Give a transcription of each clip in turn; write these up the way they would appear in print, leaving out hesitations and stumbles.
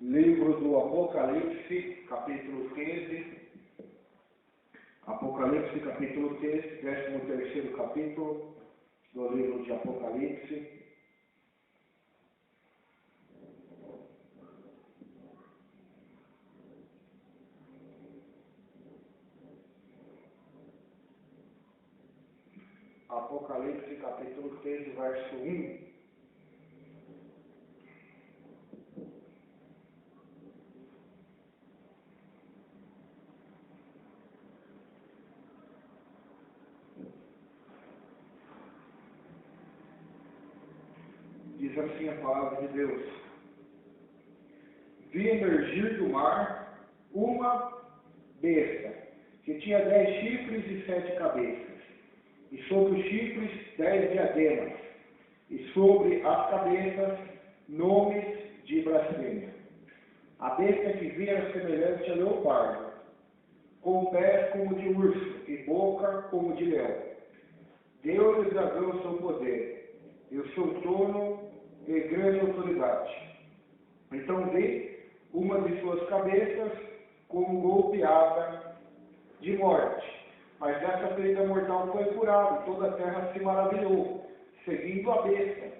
Livro do Apocalipse, capítulo 15. Apocalipse, capítulo 15, 13º capítulo do livro de Apocalipse. Apocalipse, capítulo 13, verso 1. Diz assim a palavra de Deus: Vi emergir do mar uma besta, que tinha 10 chifres e 7 cabeças, e sobre os chifres 10 diademas, e sobre as cabeças nomes de blasfêmia. A besta que vi era semelhante a leopardo, com pés como de urso e boca como de leão. Deu-lhe o dragão o seu poder, e o seu trono e grande autoridade. Então vi uma de suas cabeças como golpeada de morte. Mas essa ferida mortal foi curada, e toda a terra se maravilhou, seguindo a besta.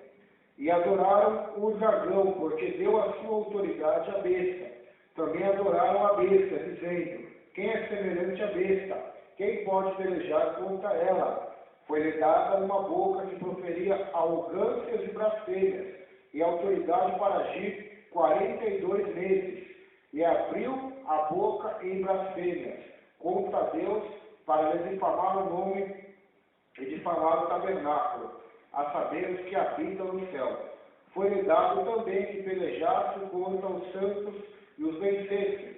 E adoraram o dragão, porque deu a sua autoridade à besta. Também adoraram a besta, dizendo: quem é semelhante à besta? Quem pode pelejar contra ela? Foi-lhe dada uma boca que proferia arrogâncias e blasfêmias, e autoridade para agir 42 meses. E abriu a boca em blasfêmias contra Deus, para lhe difamar o nome e difamar o tabernáculo, a saber os que habitam no céu. Foi-lhe dado também que pelejasse contra os santos e os vencesse.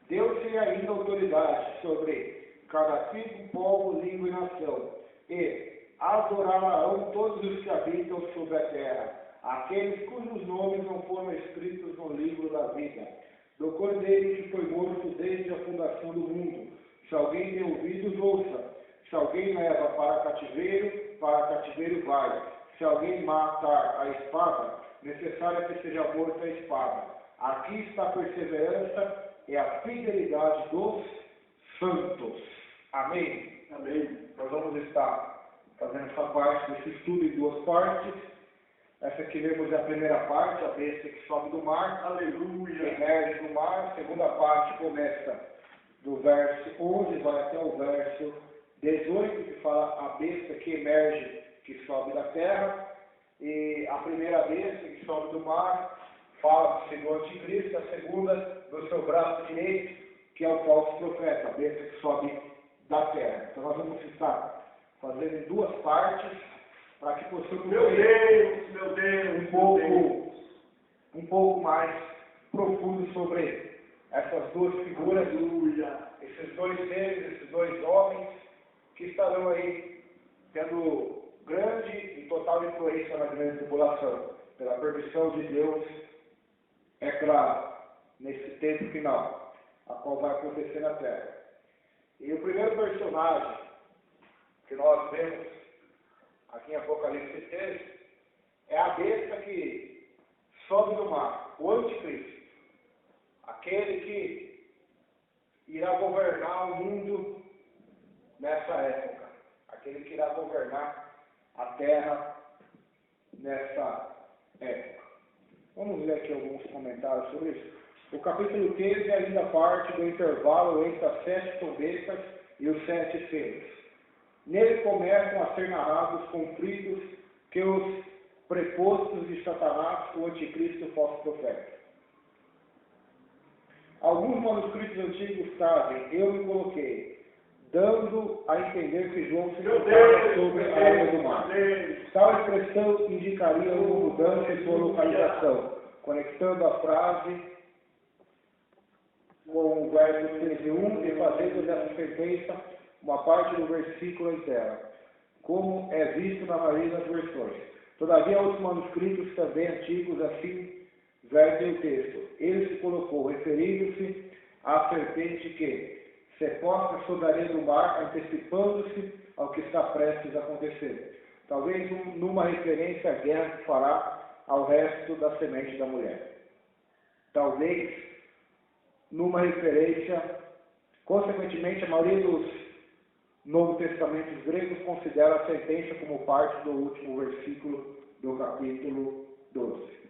Deu-se ainda autoridade sobre cada tribo, povo, língua e nação. E adorarão todos os que habitam sobre a terra, aqueles cujos nomes não foram escritos no livro da vida, do Cordeiro que foi morto desde a fundação do mundo. Se alguém tem ouvidos, ouça. Se alguém leva para cativeiro vai. Se alguém matar a espada, necessário é que seja morta a espada. Aqui está a perseverança e a fidelidade dos santos. Amém? Amém. Nós vamos estar fazendo essa parte desse estudo em duas partes. Essa que vemos é a primeira parte, a besta que sobe do mar, aleluia, emerge do mar. A segunda parte começa do verso 11, vai até o verso 18, que fala a besta que emerge, que sobe da terra. E a primeira besta que sobe do mar fala do Senhor Anticristo, a segunda do seu braço direito, que é o falso profeta, a besta que sobe da terra. Então nós vamos estar fazendo em duas partes, para que possamos ver um pouco mais profundo sobre essas duas figuras, esses dois seres, esses dois homens, que estarão aí tendo grande e total influência na grande tribulação, pela permissão de Deus, é claro, nesse tempo final, a qual vai acontecer na Terra. E o primeiro personagem que nós vemos aqui em Apocalipse 13 é a besta que sobe do mar, o anticristo, aquele que irá governar o mundo nessa época, aquele que irá governar a terra nessa época. Vamos ler aqui alguns comentários sobre isso. O capítulo 13 ainda parte do intervalo entre as 7 trombetas e os 7 selos. Nele começam a ser narrados os conflitos que os prepostos de Satanás, o anticristo e o falso profeta. Alguns manuscritos antigos trazem: eu me coloquei, dando a entender que João se colocava sobre a água do mar. Tal expressão indicaria uma mudança em sua localização, conectando a frase com o verso 13:1 e fazendo dessa sentença uma parte do versículo inteira, como é visto na maioria das versões. Todavia, outros manuscritos também antigos assim vertem o texto: ele se colocou, referindo-se à serpente que se posta sobre a areia do mar, antecipando-se ao que está prestes a acontecer. Talvez numa referência à guerra que fará ao resto da semente da mulher. Talvez numa referência, consequentemente, a maioria dos Novos Testamentos gregos considera a sentença como parte do último versículo do capítulo 12.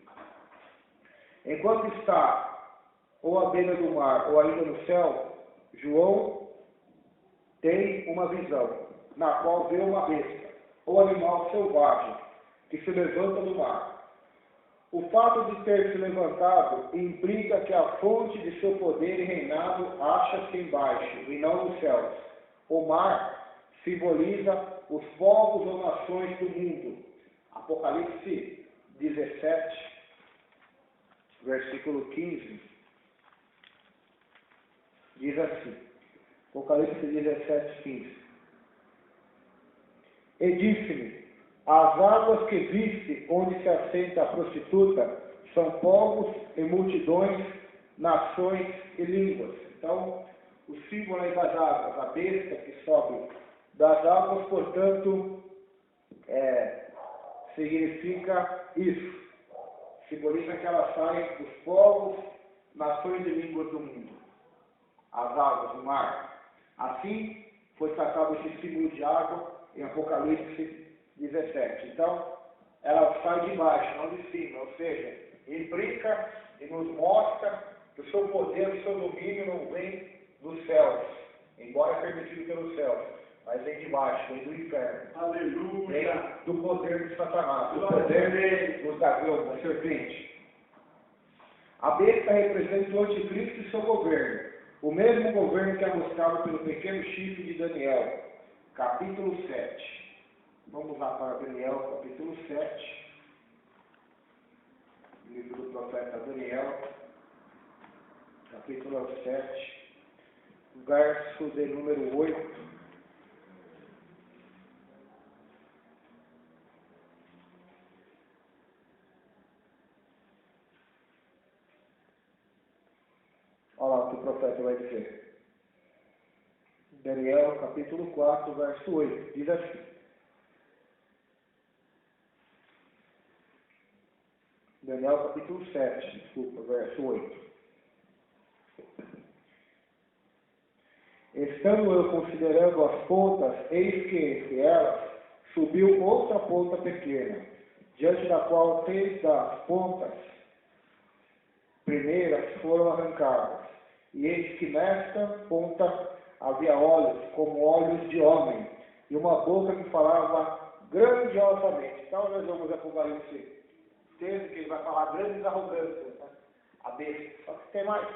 Enquanto está ou à beira do mar ou ainda no céu, João tem uma visão, na qual vê uma besta, ou animal selvagem, que se levanta do mar. O fato de ter se levantado implica que a fonte de seu poder e reinado acha-se embaixo, e não nos céus. O mar simboliza os povos ou nações do mundo. Apocalipse 17, versículo 15, diz assim. Apocalipse 17, 15. E disse-me: as águas que viste, onde se assenta a prostituta, são povos e multidões, nações e línguas. Então, o símbolo aí das águas, a besta que sobe das águas, portanto, significa isso. Simboliza que ela sai dos povos, nações e línguas do mundo. As águas do mar. Assim, foi tratado esse símbolo de água em Apocalipse 17. Então, ela sai de baixo, não de cima. Ou seja, implica e nos mostra que o seu poder, o seu domínio não vem dos céus, embora é permitido pelos céus, mas vem de baixo, vem do inferno. Aleluia! Vem do poder de Satanás, do poder dos dragões, da serpente. A besta representa o anticristo e seu governo, o mesmo governo que é mostrado pelo pequeno chifre de Daniel, capítulo 7. Vamos lá para Daniel, capítulo 7, livro do profeta Daniel, capítulo 7, verso de número 8. Olha lá o que o profeta vai dizer. Daniel, capítulo 4, verso 8, diz assim. Daniel, capítulo 7, desculpa, verso 8. Estando eu considerando as pontas, eis que entre elas subiu outra ponta pequena, diante da qual 3 das pontas primeiras foram arrancadas. E eis que nesta ponta havia olhos, como olhos de homem, e uma boca que falava grandiosamente. Então nós vamos Apocalipse 13, que ele vai falar grandes arrogâncias, né? A besta. Só que tem mais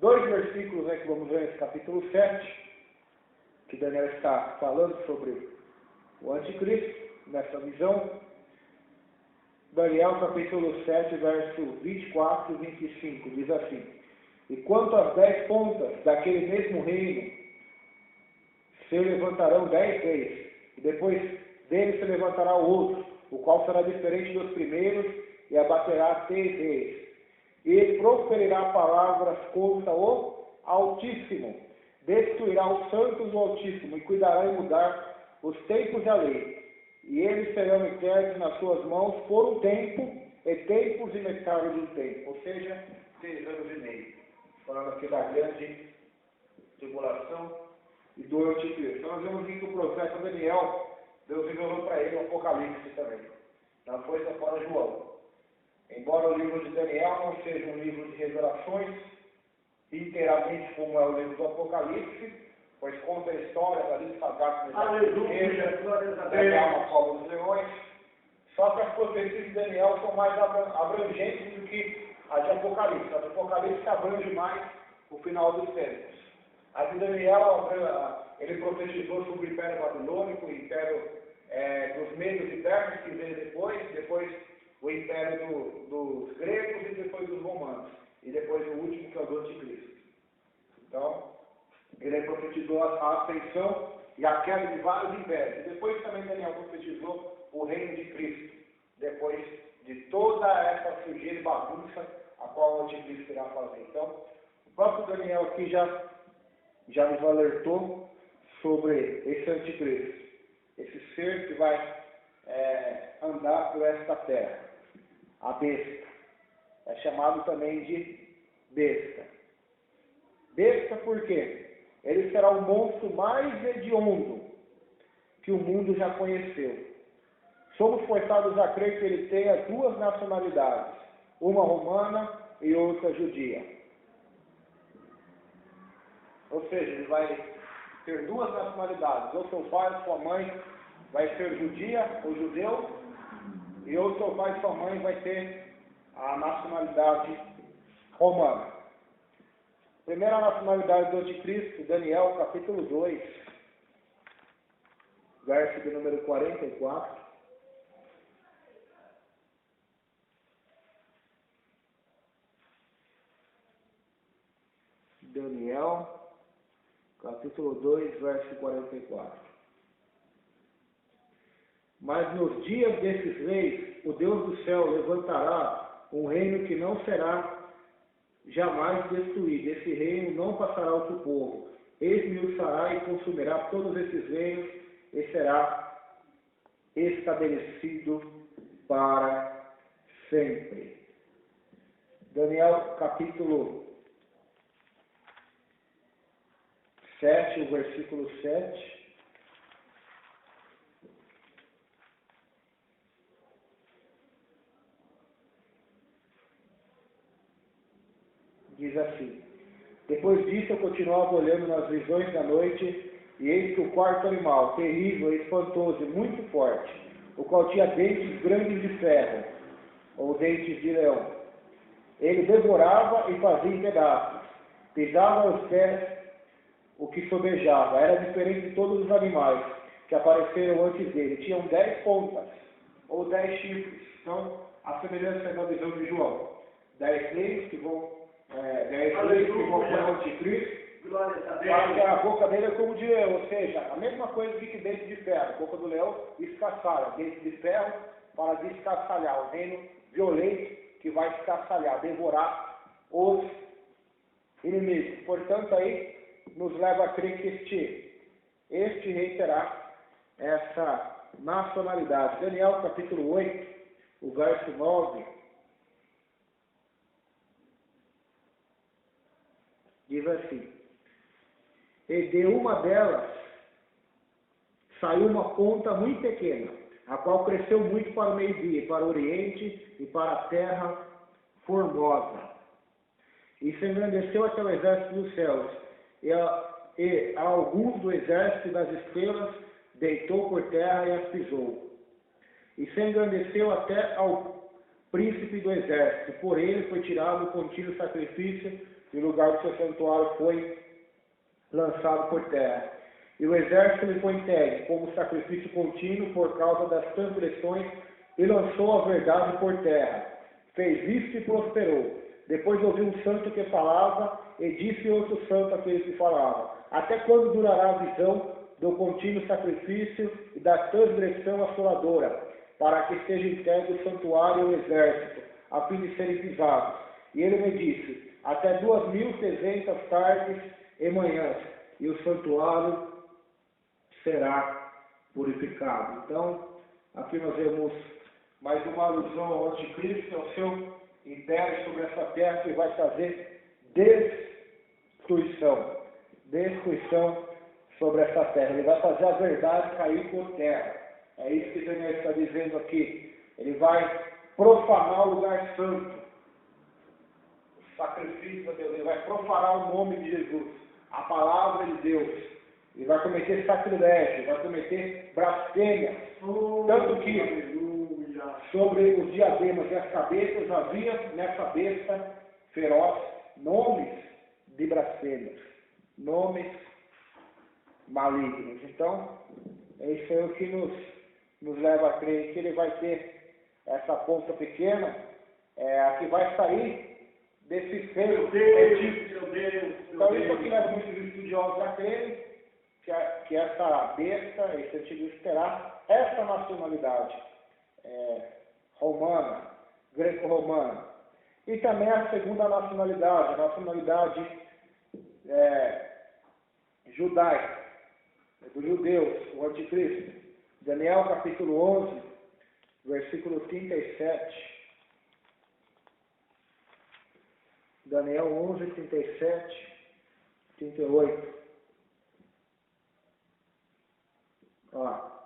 2 versículos, né, que vamos ver nesse capítulo 7, que Daniel está falando sobre o anticristo, nessa visão. Daniel, capítulo 7, verso 24 e 25, diz assim: e quanto às 10 pontas daquele mesmo reino, se levantarão 10 reis, e depois dele se levantará o outro, o qual será diferente dos primeiros, e abaterá 6 reis. E proferirá palavras contra o Altíssimo, destruirá os santos do Altíssimo, e cuidará em mudar os tempos e a lei. E eles serão entregues nas suas mãos por um tempo, e tempos e metade de um tempo, ou seja, 6 anos e meio. Falando aqui da grande tribulação e do anticristo. Então nós vemos aqui que o profeta Daniel, Deus revelou para ele o Apocalipse também. Não foi só para João. Embora o livro de Daniel não seja um livro de revelações, inteiramente como é o livro do Apocalipse, pois conta a história da lista sagrada da igreja, Daniel na cova dos leões. Só que as profecias de Daniel são mais abrangentes do que a de Apocalipse. A de Apocalipse abrange mais o final dos tempos. A de Daniel, ele profetizou sobre o Império Babilônico, o Império dos Medos e Persas, que veio depois o Império dos Gregos e depois dos Romanos. E depois o último, que é o do Anticristo. Então, ele profetizou a ascensão e a queda de vários impérios. E depois também Daniel profetizou o reino de Cristo, depois de toda essa sujeira e bagunça a qual o anticristo irá fazer. Então, o próprio Daniel aqui já nos alertou sobre esse anticristo, esse ser que vai andar por esta terra. a besta. É chamado também de besta. Besta por quê? Ele será o monstro mais hediondo que o mundo já conheceu. Somos forçados a crer que ele tenha duas nacionalidades, uma romana e outra judia. Ou seja, ele vai ter duas nacionalidades, ou seu pai ou sua mãe vai ser judia ou judeu, e ou seu pai e sua mãe vai ter a nacionalidade romana. Primeira nacionalidade do anticristo, Daniel, capítulo 2, verso de número 44. Daniel, capítulo 2, verso 44. Mas nos dias desses reis, o Deus do céu levantará um reino que não será jamais destruído. Esse reino não passará ao seu povo. Esmiuçará e consumirá todos esses reinos e será estabelecido para sempre. Daniel, capítulo 7, o versículo 7. Diz assim: depois disso eu continuava olhando nas visões da noite, e eis que o quarto animal, terrível, espantoso e muito forte, o qual tinha dentes grandes de ferro, ou dentes de leão, ele devorava e fazia em pedaços, pisava aos pés o que sobejava. Era diferente de todos os animais que apareceram antes dele. Tinham 10 pontas, ou 10 chifres. Então, a semelhança é da visão de João. 10 reis que vão 10 reis que vão para o anticristo, porque a boca dele é como de leão, ou seja, a mesma coisa que dente de ferro. A boca do leão escaçalha, dente de ferro para descaçalhar, o reino violento que vai escaçalhar, devorar os inimigos. Portanto, aí nos leva a crer que este rei terá essa nacionalidade. Daniel capítulo 8, o verso 9, diz assim: e de uma delas saiu uma ponta muito pequena, a qual cresceu muito para o meio-dia, para o oriente e para a terra formosa. E se engrandeceu até o exército dos céus, e a alguns do exército das estrelas deitou por terra e as pisou. E se engrandeceu até ao príncipe do exército, por ele foi tirado o contínuo sacrifício, e o lugar do seu santuário foi lançado por terra. E o exército lhe foi entregue como sacrifício contínuo por causa das transgressões, e lançou a verdade por terra. Fez isso e prosperou. Depois ouviu um santo que falava, e disse outro santo aquele que falava: até quando durará a visão do contínuo sacrifício e da transgressão assoladora, para que seja entregue o santuário e o exército, a fim de serem pisados? E ele me disse: até 2.300 tardes e manhãs, e o santuário será purificado. Então, aqui nós vemos mais uma alusão ao anticristo, ao seu império sobre essa terra, que vai trazer destruição sobre essa terra. Ele vai fazer a verdade cair por terra. É isso que Daniel está dizendo aqui. Ele vai profanar o lugar santo, o sacrifício de Deus. Ele vai profanar o nome de Jesus, a palavra de Deus. Ele vai cometer sacrilégio, vai cometer blasfêmia. Tanto que sobre os diademas e as cabeças havia nessa besta feroz nomes de blasfêmias, nomes malignos. Então, isso é o que nos leva a crer que ele vai ter essa ponta pequena, que vai sair desse seio. Então, isso aqui leva muitos estudiosos a crerem que essa besta, esse anticristo, terá essa nacionalidade romana, greco-romana. E também a segunda nacionalidade, a nacionalidade judaica, dos judeus, o anticristo. Daniel capítulo 11, versículo 37. Daniel 11, 37, 38. Ó.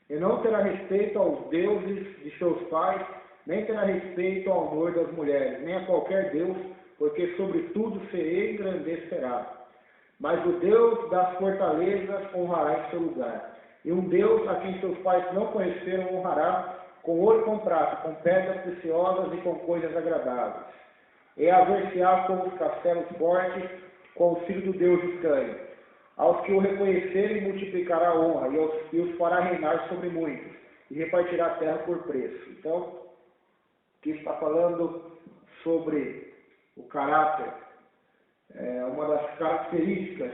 E não terá respeito aos deuses de seus pais, nem terá respeito ao amor das mulheres, nem a qualquer Deus, porque sobre tudo se engrandecerá. Mas o Deus das fortalezas honrará em seu lugar. E um Deus a quem seus pais não conheceram honrará com ouro e com prata, com pedras preciosas e com coisas agradáveis. E haver-se-á com os castelos fortes, com o filho do Deus estranho. Aos que o reconhecerem multiplicará a honra, e os fará reinar sobre muitos, e repartirá a terra por preço. Então, aqui está falando sobre o caráter, uma das características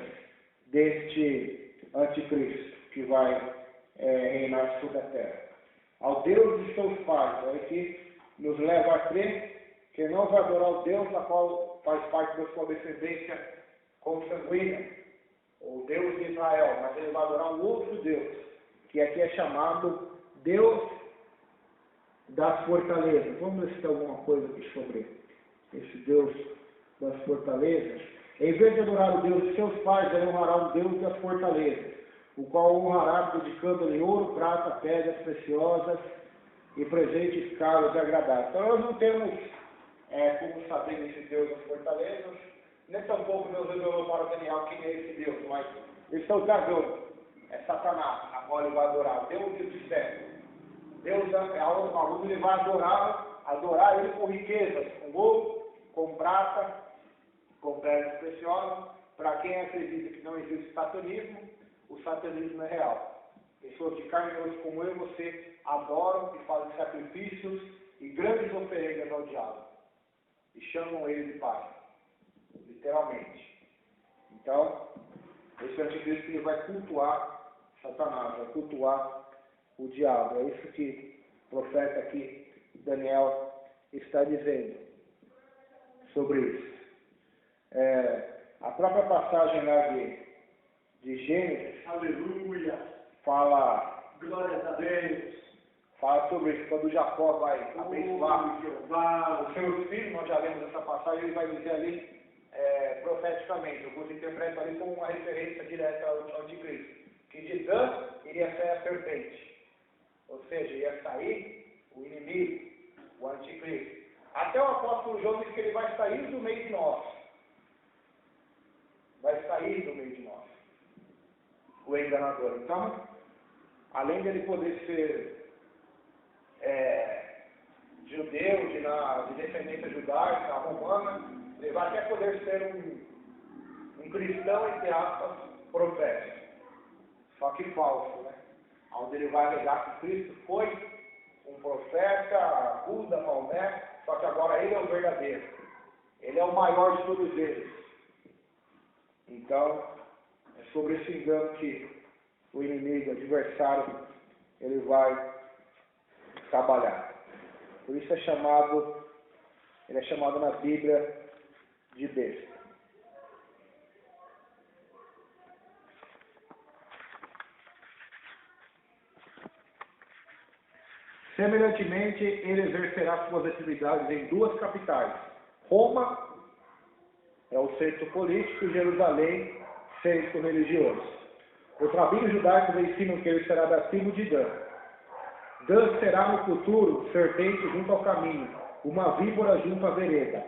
deste anticristo, que vai reinar sobre a terra. Ao Deus de seus pais, é que nos leva a crer que não vai adorar o Deus na qual faz parte da sua descendência consanguínea, o Deus de Israel, mas ele vai adorar um outro Deus, que aqui é chamado Deus das fortalezas. Vamos ver se tem alguma coisa aqui sobre esse Deus das fortalezas. Em vez de adorar o Deus de seus pais, ele honrará o Deus das fortalezas, o qual honrará dedicando-lhe ouro, prata, pedras preciosas e presentes caros e agradáveis. Então nós não temos como saber esse Deus das fortalezas, nem tampouco Deus revelou para Daniel quem é esse Deus, mas eles estão dragão, é Satanás, agora ele vai adorar, Deus do céu. Deus é a luz, ele vai adorar ele com riquezas, com ouro, com prata, com pedras preciosas. Para quem acredita que não existe satanismo, o satanismo é real. Pessoas de carne e osso como eu e você adoram e fazem sacrifícios e grandes oferendas ao diabo. E chamam ele de pai. Literalmente. Então, esse anticristo ele vai cultuar Satanás, vai cultuar o diabo. É isso que o profeta aqui, Daniel, está dizendo sobre isso. A própria passagem lá de Gênesis, Aleluia! fala, Glória a Deus! Fala sobre isso, quando Jacó vai abençoar Jeová! os seus filhos. Nós já lemos essa passagem, ele vai dizer ali profeticamente, alguns interpretam ali como uma referência direta ao anticristo, que de Dan iria sair a serpente, ou seja, ia sair o inimigo, o anticristo. Até o apóstolo João diz que ele vai sair do meio de nós, vai sair do meio de nós, o enganador. Então, além dele poder ser judeu, de descendência judaica, romana, ele vai até poder ser um cristão, entre aspas, profeta. Só que falso, né? Onde ele vai alegar que Cristo foi um profeta, Buda, Maomé, só que agora ele é o verdadeiro. Ele é o maior de todos eles. Então, é sobre esse engano que o inimigo, o adversário, ele vai trabalhar. Por isso ele é chamado na Bíblia de besta. Semelhantemente, ele exercerá suas atividades em duas capitais. Roma é o centro político e Jerusalém, centro religioso. Os rabinos judaicos ensinam que ele será da tribo de Dan. Dan será no futuro serpente junto ao caminho, uma víbora junto à vereda.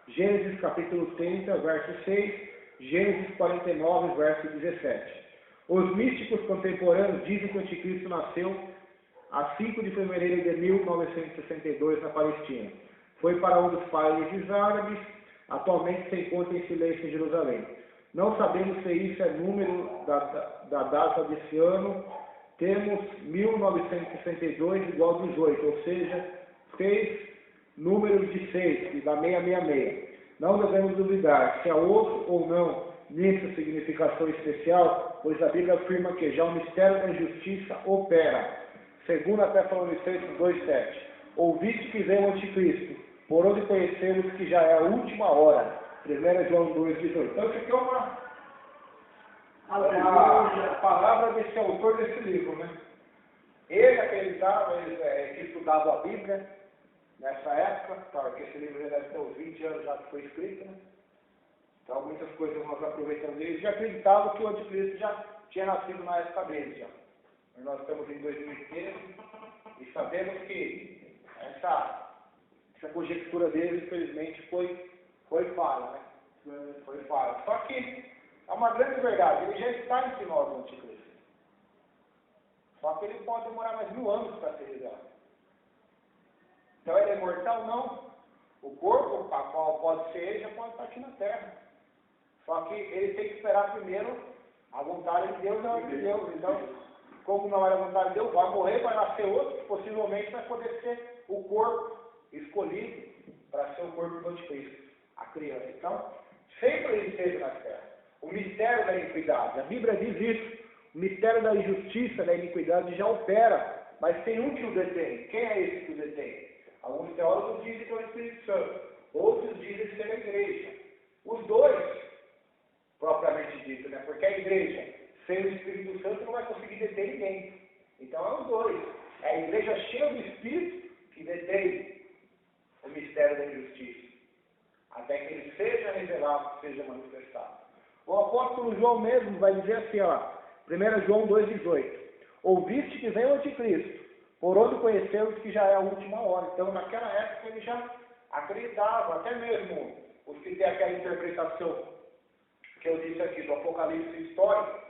Gênesis capítulo 30, verso 6, Gênesis 49, verso 17. Os místicos contemporâneos dizem que o anticristo nasceu a 5 de fevereiro de 1962 na Palestina. Foi para um dos países árabes, atualmente se encontra em silêncio em Jerusalém. Não sabemos se isso é número da data desse ano. Temos 1962 igual a 18, ou seja, 6 números de 6, que dá 666. Não devemos duvidar se há outro ou não nisso significação especial, pois a Bíblia afirma que já o mistério da justiça opera. Segundo a Tessalonicenses 2,7. Ouviste que vem o anticristo, por onde conhecemos que já é a última hora. 1 João 2,18. Então isso aqui é uma palavra desse autor desse livro, né? Ele acreditava, ele que estudava a Bíblia, nessa época, tá, porque esse livro já deve ter uns 20 anos já que foi escrito, né? Então muitas coisas nós aproveitamos deles. Já acreditavam que o anticristo já tinha nascido na época dele já. Mas nós estamos em 2013 e sabemos que essa conjectura deles, infelizmente, foi falha, né? Foi falha. Só que é uma grande verdade, ele já está entre nós, o anticristo. Só que ele pode demorar mais 1000 anos para ser revelado. Então ele é mortal? Não. O corpo, a qual pode ser ele, já pode estar aqui na Terra. Só que ele tem que esperar primeiro a vontade de Deus, não é de Deus. Então, como não é a vontade de Deus, vai morrer, vai nascer outro, que possivelmente vai poder ser o corpo escolhido para ser o corpo do anticristo, a criança. Então, sempre ele esteve na Terra. O mistério da iniquidade, a Bíblia diz isso. O mistério da injustiça, da iniquidade já opera, mas tem um que o detém. Quem é esse que o detém? Alguns teólogos dizem que é o Espírito Santo, outros dizem que é a igreja. Os dois, propriamente dito, né? Porque a igreja, sem o Espírito Santo, não vai conseguir deter ninguém. Então é os dois. É a igreja cheia do Espírito que detém o mistério da injustiça, até que ele seja revelado, seja manifestado. O apóstolo João mesmo vai dizer assim, ó, 1 João 2,18. Ouviste que vem o anticristo, por onde conhecemos que já é a última hora. Então, naquela época, ele já acreditava, até mesmo os que têm aquela interpretação que eu disse aqui, do Apocalipse histórico.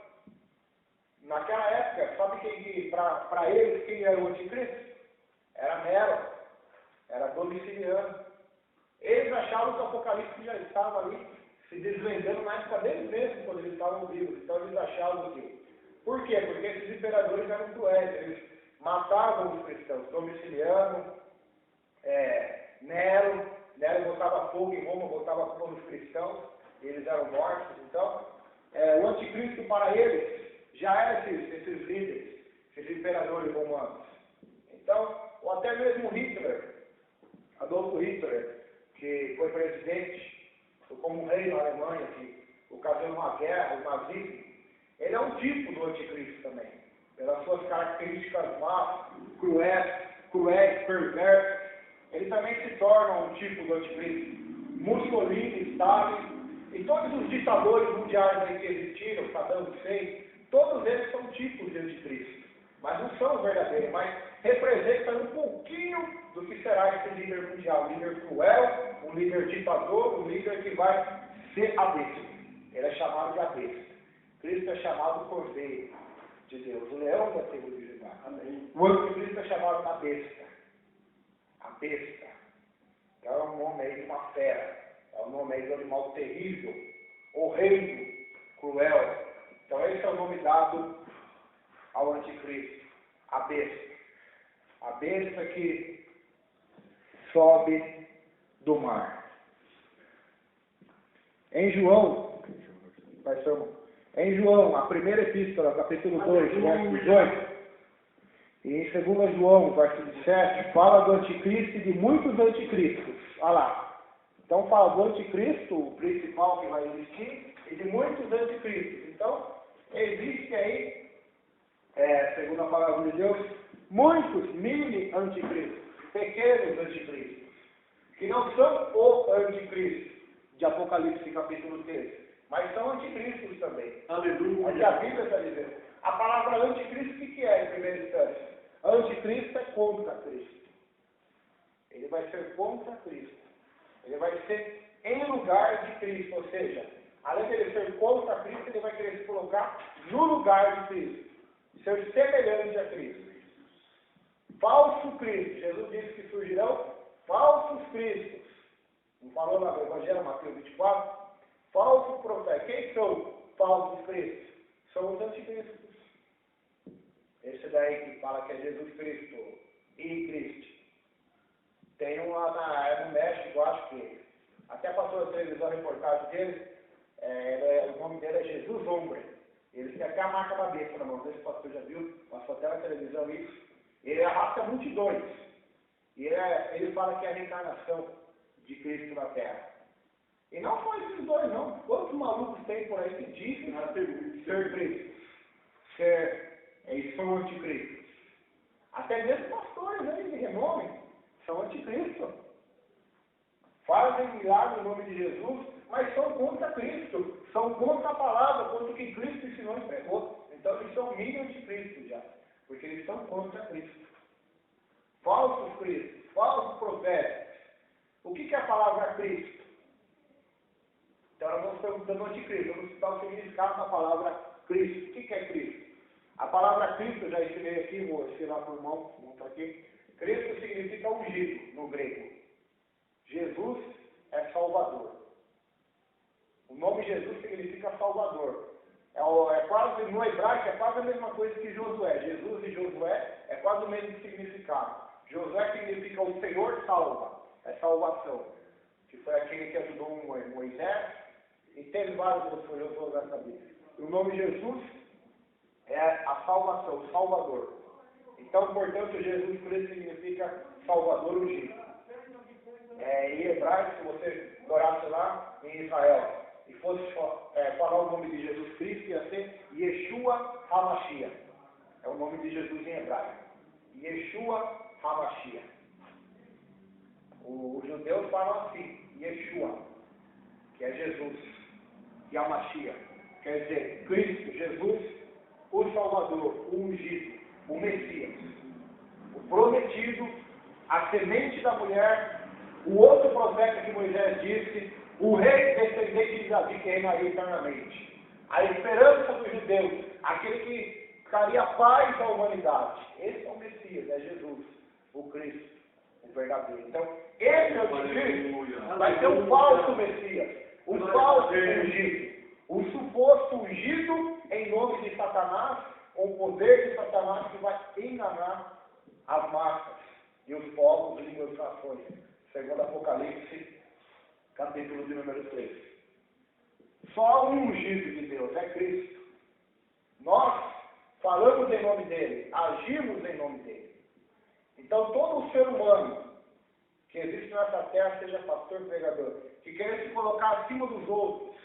Naquela época, sabe quem, para eles, quem era o anticristo? Era Nero, era Domiciliano. Eles achavam que o Apocalipse já estava ali, se desvendando na época deles mesmos, quando eles estavam vivos. Então, eles achavam que... Por quê? Porque esses imperadores eram cruéis, eles matavam os cristãos. Domiciliano, Nero botava fogo em Roma, botava fogo nos cristãos, eles eram mortos. Então, o anticristo para eles já era esses líderes, esses imperadores romanos. Então, ou até mesmo Hitler, Adolfo Hitler, que foi presidente, foi como rei na Alemanha, que ocasionou uma guerra, o nazismo, ele é um tipo do anticristo também, pelas suas características más, cruéis, perversas. Ele também se torna um tipo do anticristo. Mussolini, Stalin e todos os ditadores mundiais aí que existiram, Saddam Hussein, todos eles são tipos de anticristo, mas não são verdadeiros, mas representam um pouquinho do que será esse líder mundial, um líder cruel, um líder ditador, um líder que vai ser a besta. Ele é chamado de a besta. Cristo é chamado Cordeiro de Deus, o leão da tribo de Judá. O anticristo é chamado a besta. A besta. Então é um nome aí de uma fera, é um nome aí de um animal terrível, horrendo, cruel. Então esse é o nome dado ao anticristo, a besta. A besta que sobe do mar. Em João, a primeira epístola, capítulo 2, verso 18, e em 2 João, verso 17, fala do anticristo e de muitos anticristos. Olha lá. Então fala do anticristo, o principal que vai existir, e de muitos anticristos. Então, existe aí, segundo a palavra de Deus, muitos mini anticristos, pequenos anticristos, que não são o anticristo de Apocalipse capítulo 13, mas são anticristos também. Aleluia. Aqui a Bíblia está dizendo. A palavra anticristo, o que é em primeira instância? Anticristo é contra Cristo. Ele vai ser contra Cristo. Ele vai ser em lugar de Cristo, ou seja, além de ele ser contra Cristo, ele vai querer se colocar no lugar de Cristo, ser semelhante a Cristo. Falso Cristo. Jesus disse que surgirão falsos cristos. Não falou lá no Evangelho, Mateus 24? Falso profeta. Quem são falsos cristos? São os anticristos. Esse daí que fala que é Jesus Cristo e Cristo. Tem um lá no México, acho que até passou na televisão a reportagem dele, o nome dele é Jesus Hombre. Ele tem até a marca da besta na mão, não sei se o pastor já viu, passou até na televisão isso. Ele arrasta multidões. E ele fala que é a reencarnação de Cristo na Terra. E não só esses dois, não. Quantos malucos tem por aí que dizem ser Cristo? Eles são anticristos. Até mesmo pastores aí de renome são anticristo. Fazem milagre em nome de Jesus, mas são contra Cristo. São contra a palavra, contra o que Cristo ensinou e pregou. Então eles são mini anticristo já. Porque eles são contra Cristo. Falsos cristos, falsos profetas. O que é a palavra Cristo? Então nós vamos perguntando anticristo. Vamos citar o significado da palavra Cristo. O que é Cristo? A palavra Cristo, eu já ensinei aqui, vou ensinar para o irmão, vamos aqui. Cristo significa ungido no grego. Jesus é Salvador. O nome Jesus significa Salvador. É quase, no hebraico, é quase a mesma coisa que Josué. Jesus e Josué é quase o mesmo significado. Josué significa o Senhor salva, é salvação. Que foi aquele que ajudou Moisés e teve vários outros que Josué nessa Bíblia. O nome Jesus é a salvação, o Salvador. Então, portanto, Jesus Cristo significa Salvador ungido. Em hebraico, se você morasse lá em Israel e fosse falar o nome de Jesus Cristo, ia ser Yeshua HaMashiach. É o nome de Jesus em hebraico. Yeshua HaMashiach. Os judeus falam assim, Yeshua, que é Jesus, e HaMashiach, quer dizer, Cristo, Jesus, o Salvador, o ungido, o Messias, o prometido, a semente da mulher, o outro profeta que Moisés disse, o rei descendente de Davi que reinaria eternamente. A esperança dos judeus, aquele que traria paz à humanidade. Esse é o Messias, é Jesus, o Cristo, o verdadeiro. Então, esse anticristo vai ser o falso Messias, o falso ungido, o suposto ungido em nome de Satanás, com o poder de Satanás que vai enganar as massas e os povos, línguas e nações. Segundo Apocalipse, capítulo de número 3. Só um ungido de Deus, é Cristo. Nós falamos em nome dele, agimos em nome dele. Então todo ser humano que existe nessa terra, seja pastor, pregador, que querer se colocar acima dos outros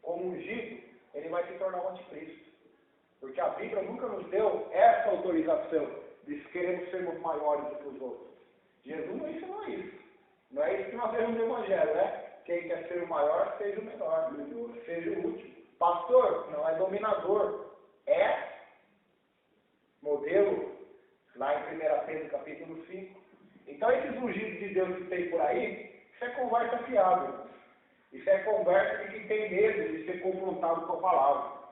como ungido, ele vai se tornar um anticristo. Porque a Bíblia nunca nos deu essa autorização de queremos sermos maiores do que os outros. Jesus não ensinou isso. Não é isso que nós vemos no Evangelho, né? Quem quer ser o maior, seja o menor, seja o último. Pastor não é dominador, é modelo, lá em 1 Pedro capítulo 5. Então esses ungidos de Deus que tem por aí, isso é conversa fiável. Isso é conversa de quem tem medo de ser confrontado com a palavra.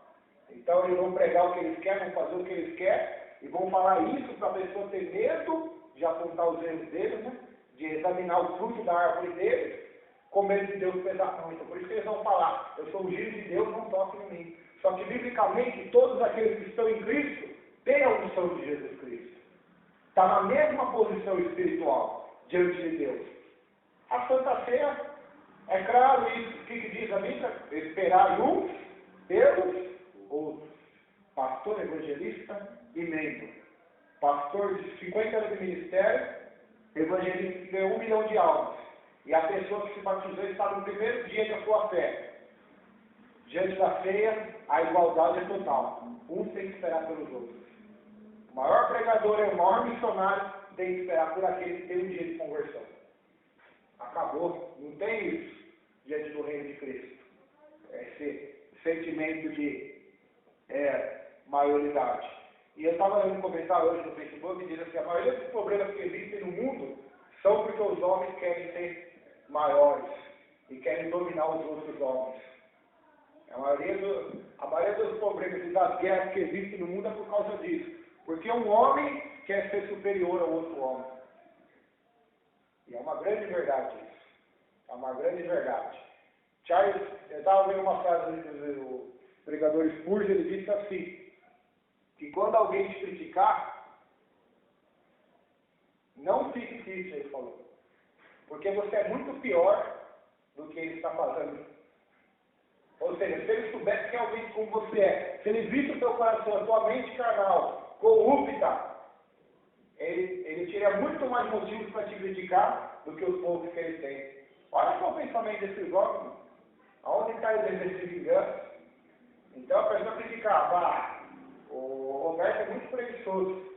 Então eles vão pregar o que eles querem, vão fazer o que eles querem, e vão falar isso para a pessoa ter medo de apontar os erros deles, né? De examinar o fruto da árvore deles, com medo de Deus pesar muito. Por isso que eles vão falar, eu sou ungido de Deus, não toque em mim. Só que, biblicamente, todos aqueles que estão em Cristo têm a unção de Jesus Cristo. Está na mesma posição espiritual diante de Deus. A Santa Ceia, é claro isso. O que diz a Bíblia? Esperar uns pelos outros. Pastor, evangelista e membro. Pastor de 50 anos de ministério, evangelista que ganhou 1 milhão de almas. E a pessoa que se batizou está no primeiro dia da sua fé. Diante da ceia, a igualdade é total. Um tem que esperar pelos outros. O maior pregador é o maior missionário, tem que esperar por aquele que tem um dia de conversão. Acabou. Não tem isso diante do reino de Cristo. Esse sentimento de maioridade. E eu estava lendo um comentário hoje no Facebook dizendo assim, a maioria dos problemas que existem no mundo são porque os homens querem ser maiores e querem dominar os outros homens. A maioria dos problemas e das guerras que existem no mundo é por causa disso. Porque um homem quer ser superior ao outro homem. E é uma grande verdade isso. É uma grande verdade. Charles, eu estava vendo uma frase do pregador Spurgeon, ele disse assim, que quando alguém te criticar, não fique triste, ele falou. Porque você é muito pior do que ele está fazendo. Ou seja, se ele soubesse realmente como você é, se ele visse o teu coração, a tua mente carnal, corrupta, ele teria muito mais motivos para te criticar do que os poucos que ele tem. Olha só o pensamento desses homens. Aonde está o desejo de vingança? Então a pessoa criticava, o Roberto é muito preguiçoso.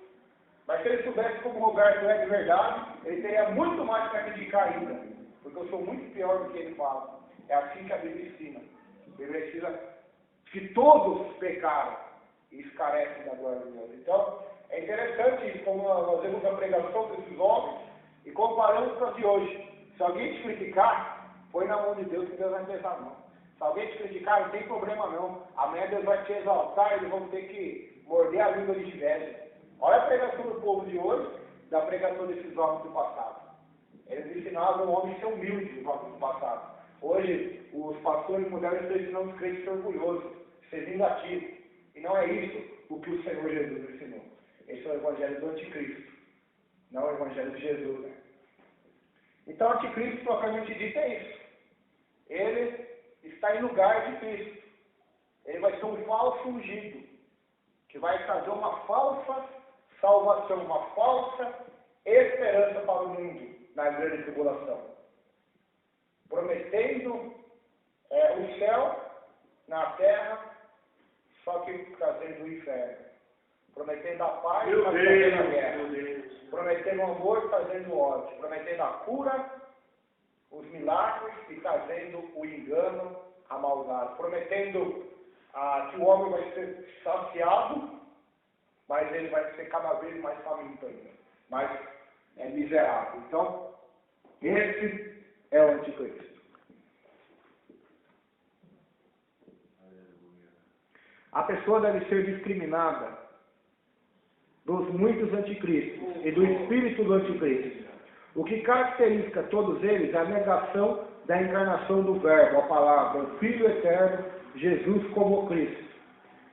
Mas se ele soubesse como o Roberto é de verdade, ele teria muito mais para criticar ainda. Porque eu sou muito pior do que ele fala. É assim que a Bíblia ensina. A Bíblia ensina que todos pecaram e carecem da glória de Deus. Então, é interessante como nós vemos a pregação desses homens e comparamos com a de hoje. Se alguém te criticar, põe na mão de Deus que Deus vai pesar a mão. Se alguém te criticar, não tem problema não. Amanhã Deus vai te exaltar e eles vão ter que morder a língua de inveja. Olha a pregação do povo de hoje, da pregação desses homens do passado. Eles ensinavam o homem a ser humilde, os homens do passado. Hoje, os pastores modernos estão ensinando os crentes a ser orgulhosos, ser vingativo. E não é isso o que o Senhor Jesus ensinou. Esse é o evangelho do anticristo, não é o evangelho de Jesus. Né? Então, o anticristo, propriamente dito, é isso. Ele está em lugar de Cristo. Ele vai ser um falso ungido, que vai trazer uma falsa salvação, uma falsa esperança para o mundo na grande tribulação. Prometendo o céu na terra, só que trazendo o inferno. Prometendo a paz, mas trazendo a guerra. Prometendo o amor, trazendo o ódio. Prometendo a cura, os milagres e trazendo o engano, a maldade. Prometendo que o homem vai ser saciado, mas ele vai ser cada vez mais faminto ainda, mais miserável. Então, esse é o anticristo. A pessoa deve ser discriminada dos muitos anticristos e do espírito do anticristo. O que caracteriza todos eles é a negação da encarnação do Verbo, a palavra, o Filho eterno, Jesus como Cristo.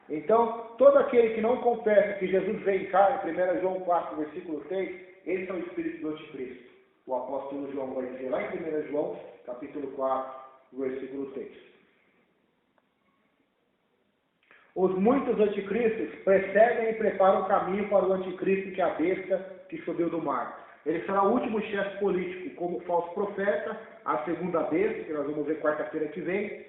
Então, todo aquele que não confessa que Jesus veio em carne, 1 João 4, versículo 3, esse é o espírito do anticristo. O apóstolo João vai dizer lá em 1 João, capítulo 4, versículo 3. Os muitos anticristos precedem e preparam o caminho para o anticristo, que é a besta que subiu do mar. Ele será o último chefe político, como falso profeta, a segunda besta, que nós vamos ver quarta-feira que vem,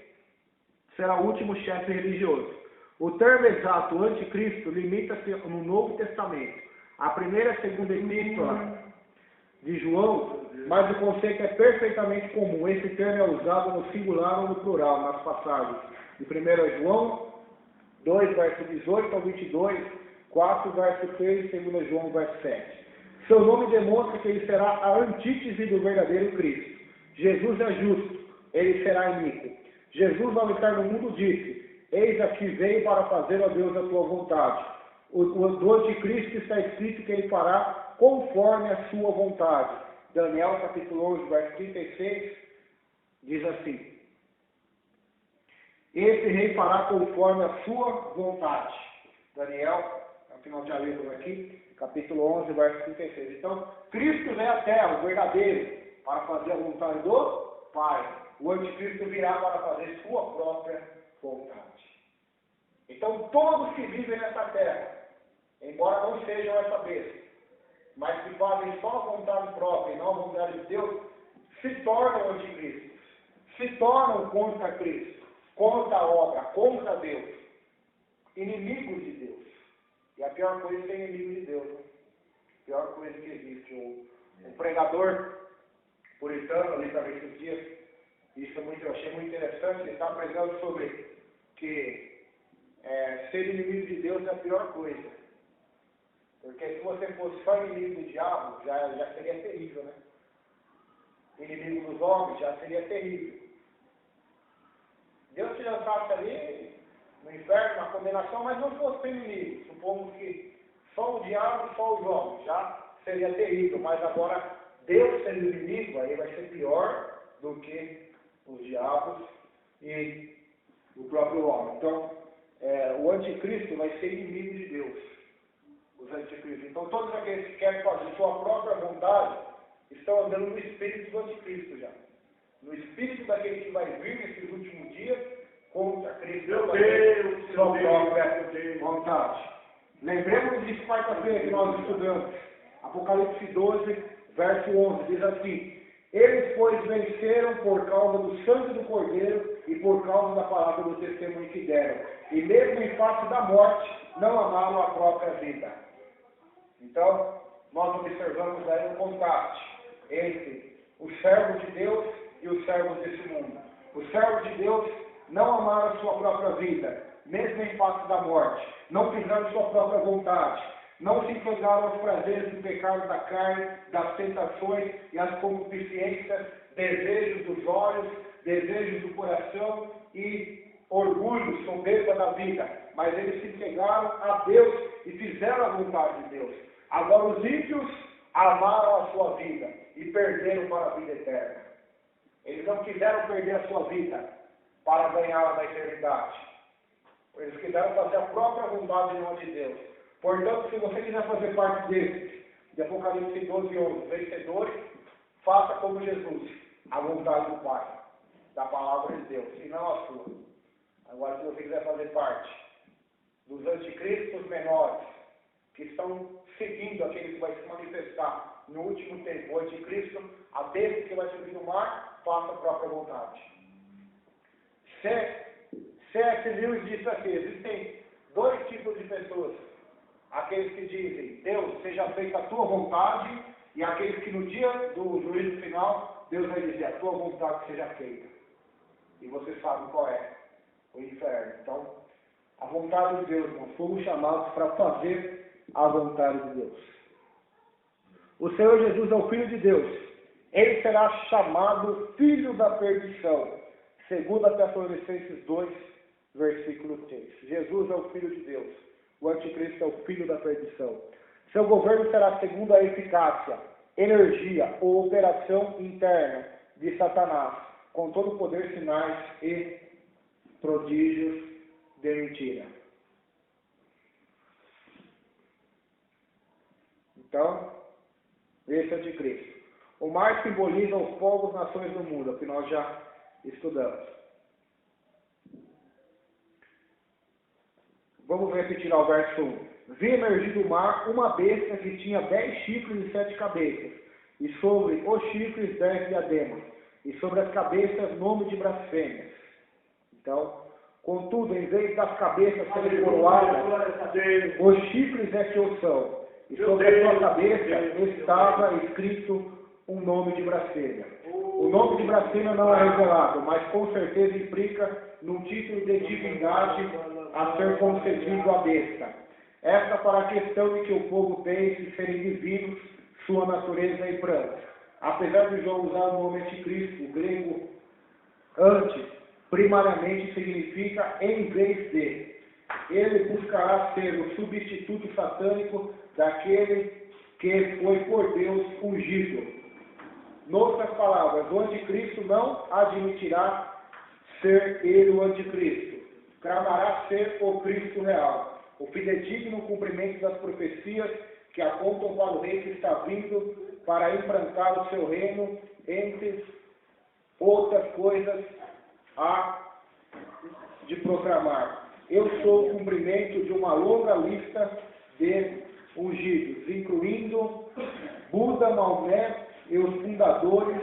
será o último chefe religioso. O termo exato, anticristo, limita-se no Novo Testamento. A primeira e a segunda epístola de João, mas o conceito é perfeitamente comum. Esse termo é usado no singular ou no plural, nas passagens de 1 João 2, verso 18 ao 22, 4, verso 3, e 2 João, verso 7. Seu nome demonstra que ele será a antítese do verdadeiro Cristo. Jesus é justo, ele será iníquo. Jesus, ao entrar no mundo, disse: eis aqui veio para fazer, ó Deus, a tua vontade. Do anticristo está escrito que ele fará conforme a sua vontade. Daniel, capítulo 11, verso 36, diz assim: esse rei fará conforme a sua vontade. Daniel, que nós já lemos aqui, capítulo 11, verso 36. Então, Cristo vem à terra, o verdadeiro, para fazer a vontade do Pai. O anticristo virá para fazer sua própria vontade. Então, todos que vivem nessa terra, embora não sejam essa besta, mas que fazem só a vontade própria e não a vontade de Deus, se tornam anticristos, se tornam contra Cristo, contra a obra, contra Deus, inimigos de Deus. E a pior coisa é ser inimigo de Deus. Né? A pior coisa que existe. Um pregador puritano ali também esses dias, isso eu achei muito interessante, ele está pregando sobre que ser inimigo de Deus é a pior coisa. Porque se você fosse só inimigo do diabo, já seria terrível, né? Inimigo dos homens já seria terrível. Deus te lançasse ali no inferno, na condenação, mas não fosse inimigo. Supomos que só o diabo e só os homens, já seria terrível. Mas agora, Deus sendo inimigo, aí vai ser pior do que os diabos e o próprio homem. Então, o anticristo vai ser inimigo de Deus. Os anticristos. Então, todos aqueles que querem fazer sua própria vontade estão andando no espírito do anticristo já. No espírito daquele que vai vir nesses últimos dias contra Cristo. Meu Deus, sua própria vontade. Lembremos disso quarta-feira que nós estudamos. Apocalipse 12, verso 11, diz assim: eles, pois, venceram por causa do sangue do Cordeiro e por causa da palavra do testemunho que deram. E mesmo em face da morte, não amaram a própria vida. Então, nós observamos aí um contraste entre os servos de Deus e os servos desse mundo. Os servos de Deus não amaram a sua própria vida, mesmo em face da morte, não fizeram sua própria vontade, não se entregaram aos prazeres do pecado da carne, das tentações e às concupiscências, desejos dos olhos, desejos do coração e orgulho, soberba da vida, mas eles se entregaram a Deus e fizeram a vontade de Deus. Agora os ímpios amaram a sua vida e perderam para a vida eterna. Eles não quiseram perder a sua vida para ganhá-la na eternidade. Eles quiseram fazer a própria vontade e não a de Deus. Portanto, se você quiser fazer parte desses, de Apocalipse 12:11, vencedores, faça como Jesus, a vontade do Pai, da palavra de Deus, e não a sua. Agora, se você quiser fazer parte dos anticristos menores, que estão seguindo aquele que vai se manifestar no último tempo, o anticristo, a desse que vai subir no mar, faça a própria vontade. C.S. Lewis disse assim: existem dois tipos de pessoas. Aqueles que dizem, Deus, seja feita a tua vontade, e aqueles que no dia do juízo final, Deus vai dizer, a tua vontade seja feita. E você sabe qual é, o inferno. Então, a vontade de Deus, nós fomos chamados para fazer a vontade de Deus. O Senhor Jesus é o Filho de Deus. Ele será chamado Filho da Perdição. 2 Tessalonicenses 2, versículo 3. Jesus é o Filho de Deus. O anticristo é o filho da perdição. Seu governo será segundo a eficácia, energia ou operação interna de Satanás, com todo o poder, sinais e prodígios de mentira. Então, esse é o anticristo. O mar simboliza os povos, nações do mundo, que nós já estudamos. Vamos repetir o verso 1. Vi emergir do mar uma besta que tinha 10 chifres e 7 cabeças, e sobre os chifres 10 diademas, e sobre as cabeças nome de blasfêmias. Então, contudo, em vez das cabeças serem coroadas, os chifres é que o são, e sobre a sua cabeça estava escrito um nome de blasfêmia. O nome de blasfêmia não é revelado, mas com certeza implica num título de divindade a ser concedido à besta. Esta para a questão de que o povo pense de serem divinos, sua natureza e planta. Apesar de João usar o nome anticristo, o grego antes, primariamente significa em vez de. Ele buscará ser o substituto satânico daquele que foi por Deus ungido. Noutras palavras, o anticristo não admitirá ser ele o anticristo. Clamará ser o Cristo real, o fidedigno cumprimento das profecias que apontam para o rei que está vindo para implantar o seu reino, entre outras coisas há de proclamar. Eu sou o cumprimento de uma longa lista de ungidos, incluindo Buda, Maomé e os fundadores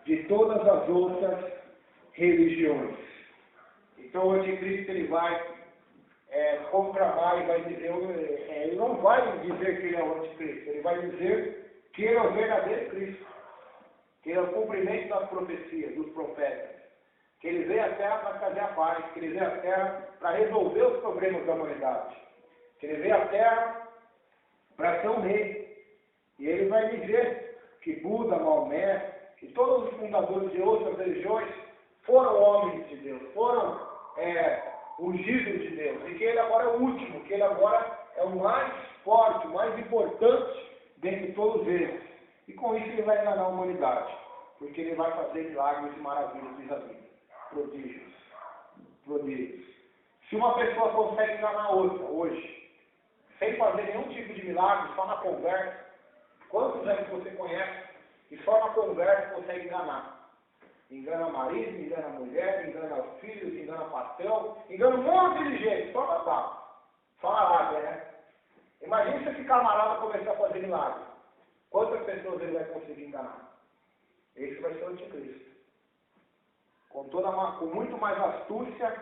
de todas as outras religiões. Então o anticristo ele vai proclamar e vai dizer, ele não vai dizer que ele é o anticristo, ele vai dizer que ele é o verdadeiro Cristo, que ele é o cumprimento das profecias, dos profetas, que ele veio à Terra para trazer a paz, que ele veio à Terra para resolver os problemas da humanidade, que ele veio à Terra para ser um rei. E ele vai dizer que Buda, Maomé, que todos os fundadores de outras religiões foram homens de Deus, foram ungidos de Deus, e que ele agora é o último, que ele agora é o mais forte, o mais importante dentre todos eles. E com isso ele vai enganar a humanidade, porque ele vai fazer milagres e maravilhas da vida, prodígios. Se uma pessoa consegue enganar a outra hoje, sem fazer nenhum tipo de milagre, só na conversa, quantos anos você conhece e só na conversa consegue enganar? Engana o marido, engana a mulher, engana os filhos, engana o patrão, engana um monte de gente, só na papo, só na lábia, né? Imagina se esse camarada começar a fazer milagre. Quantas pessoas ele vai conseguir enganar? Esse vai ser o anticristo. Com muito mais astúcia,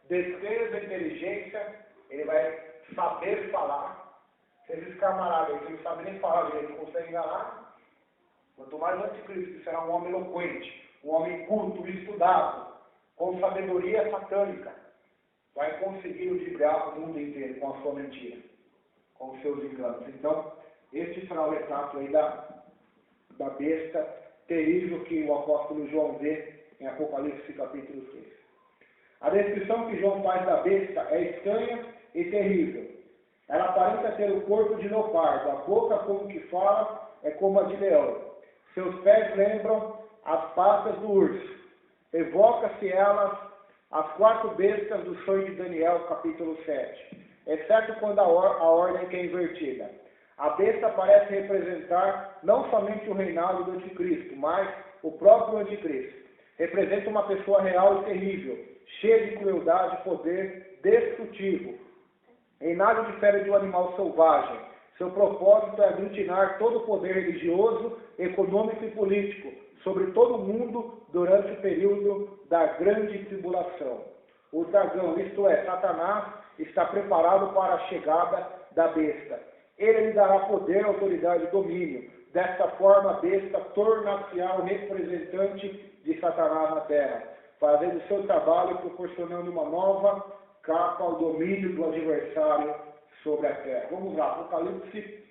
destreza, inteligência, ele vai saber falar, Se esses camaradas que não sabem nem falar direito conseguem enganar, quanto mais o anticristo, que será um homem eloquente, um homem culto, estudado, com sabedoria satânica, vai conseguir ludibriar o mundo inteiro com a sua mentira, com os seus enganos. Então, este será o retrato aí da besta terrível que o apóstolo João vê em Apocalipse capítulo 6. A descrição que João faz da besta é estranha e terrível. Ela aparenta ter o corpo de leopardo, a boca como que fala é como a de leão. Seus pés lembram as patas do urso. Evoca-se elas as 4 bestas do sonho de Daniel, capítulo 7, exceto quando a ordem que é invertida. A besta parece representar não somente o reinado do anticristo, mas o próprio anticristo. Representa uma pessoa real e terrível, cheia de crueldade e poder destrutivo. Em nada difere de um animal selvagem. Seu propósito é aglutinar todo o poder religioso, econômico e político sobre todo o mundo durante o período da grande tribulação. O dragão, isto é, Satanás, está preparado para a chegada da besta. Ele lhe dará poder, autoridade e domínio. Desta forma, a besta tornar-se-á o representante de Satanás na terra, fazendo seu trabalho e proporcionando uma nova capa ao domínio do adversário sobre a terra. Vamos lá, Apocalipse,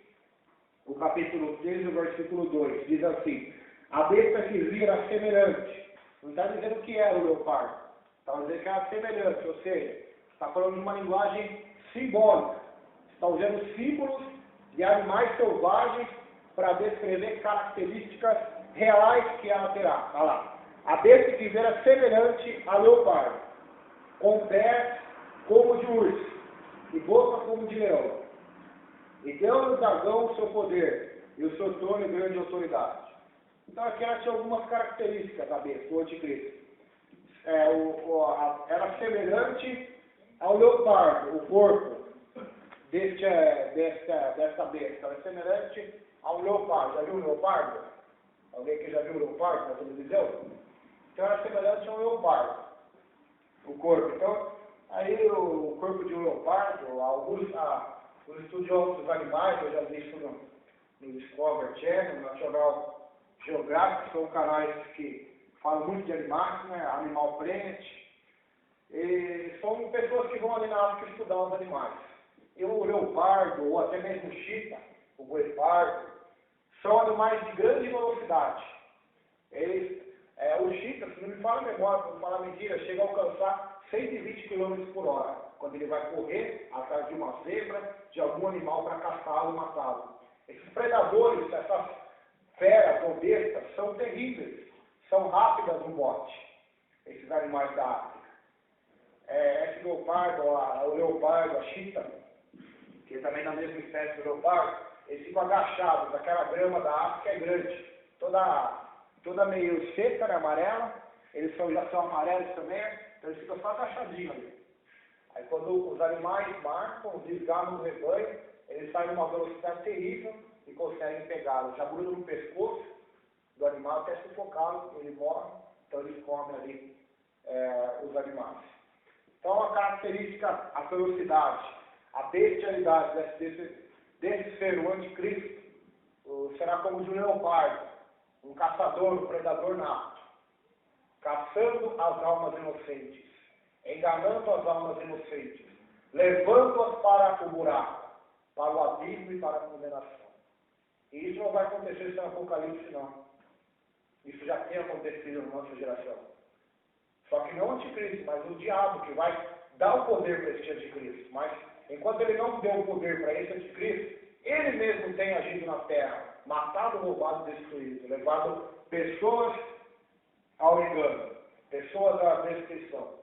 o capítulo 13, o versículo 2, diz assim: a besta que vi era semelhante. Não está dizendo que era o leopardo, está dizendo que era semelhante, ou seja, está falando de uma linguagem simbólica. Está usando símbolos de animais selvagens para descrever características reais que ela terá. Olha lá. A besta que vi era semelhante a leopardo, com pés como de urso e boca como de leão. E deu no dragão o seu poder e o seu trono e grande autoridade. Então aqui ela tinha algumas características da besta, o anticristo. Era semelhante ao leopardo, o corpo desta besta. Era semelhante ao leopardo. Já viu o leopardo? Alguém que já viu o leopardo na televisão? Então era semelhante ao leopardo, o corpo. Então, aí o corpo de um leopardo, os estudiosos dos animais, eu já vi isso no Discovery Channel, no National Geographic, que são canais que falam muito de animais, né? Animal Planet. E são pessoas que vão ali na África estudar os animais. E o leopardo, ou até mesmo o cheetah, o guepardo, são animais de grande velocidade. O cheetah, se não me fala a memória, se não fala mentira, chega a alcançar 120 km por hora, quando ele vai correr atrás de uma zebra, de algum animal para caçá-lo e matá-lo. Esses predadores, essas feras ou bestas, são terríveis, são rápidas no bote, esses animais da África. Esse leopardo, o leopardo, a cheetah, que é também da mesma espécie do leopardo, eles ficam agachados, aquela grama da África é grande, toda meio seca, né, amarela, eles já são amarelos também, então eles ficam só agachadinhos ali. Aí quando os animais marcam, desgarram o rebanho, eles saem numa velocidade terrível e conseguem pegá-lo. Já grudam no pescoço do animal até sufocá-lo, ele morre, então eles comem ali os animais. Então a característica, a ferocidade, a bestialidade desse ser, o anticristo, será como de um leopardo, um caçador, um predador nato, caçando as almas inocentes, enganando as almas inocentes, levando-as para o buraco, para o abismo e para a condenação. E isso não vai acontecer no Apocalipse, não. Isso já tem acontecido na nossa geração. Só que não o anticristo, mas o diabo, que vai dar o poder para esse anticristo. Mas enquanto ele não deu o poder para esse anticristo, ele mesmo tem agido na terra, matado, roubado e destruído, levado pessoas ao engano, pessoas à destruição.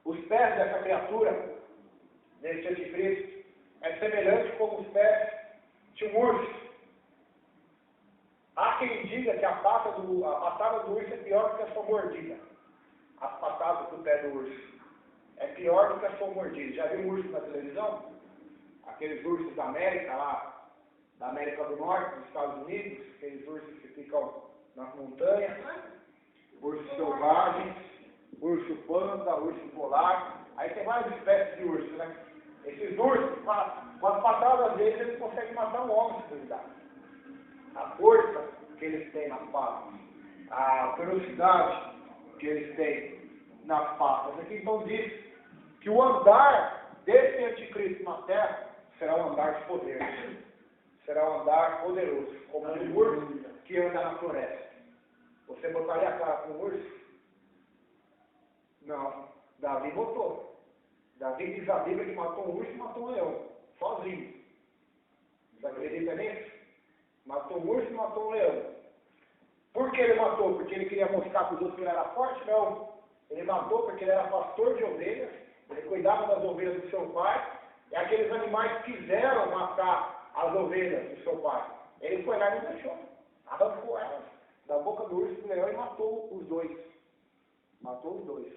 Os pés dessa criatura, desse anticristo, é semelhante como os pés de um urso. Há quem diga que a patada do urso é pior do que a sua mordida. As patadas do pé do urso é pior do que a sua mordida. Já viu um urso na televisão? Aqueles ursos da América, lá da América do Norte, dos Estados Unidos, aqueles ursos que ficam nas montanhas, ursos selvagens, urso panda, urso polar. Aí tem várias espécies de urso, né? Esses ursos, com as patadas deles, eles conseguem matar um homem se duvidar. A força que eles têm nas patas, a ferocidade que eles têm nas patas. Aqui então diz que o andar desse anticristo na terra será um andar de poder. Será um andar poderoso, como um urso que anda na floresta. Você botaria a cara com um urso? Não. Davi botou. Davi diz a Bíblia que matou um urso e matou um leão. Sozinho. Você acredita nisso? Matou um urso e matou um leão. Por que ele matou? Porque ele queria mostrar para os outros que ele era forte? Não. Ele matou porque ele era pastor de ovelhas. Ele cuidava das ovelhas do seu pai. E aqueles animais quiseram matar as ovelhas do seu pai. Ele foi lá e não deixou. Arrancou elas da boca do urso e do leão e matou os dois. Matou os dois.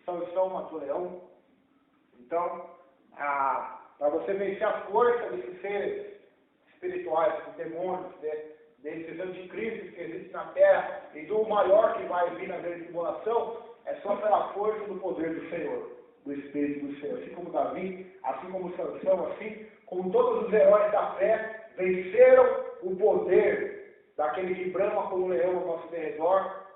Sansão matou o leão. Então, para você vencer a força desses seres espirituais, dos demônios, desses anticristos que existem na terra e do maior que vai vir na grande tribulação, é só pela força do poder do Senhor, do Espírito do Senhor. Assim como Davi, assim como Sansão, assim como todos os heróis da fé venceram o poder daquele que brama como um leão ao nosso derredor,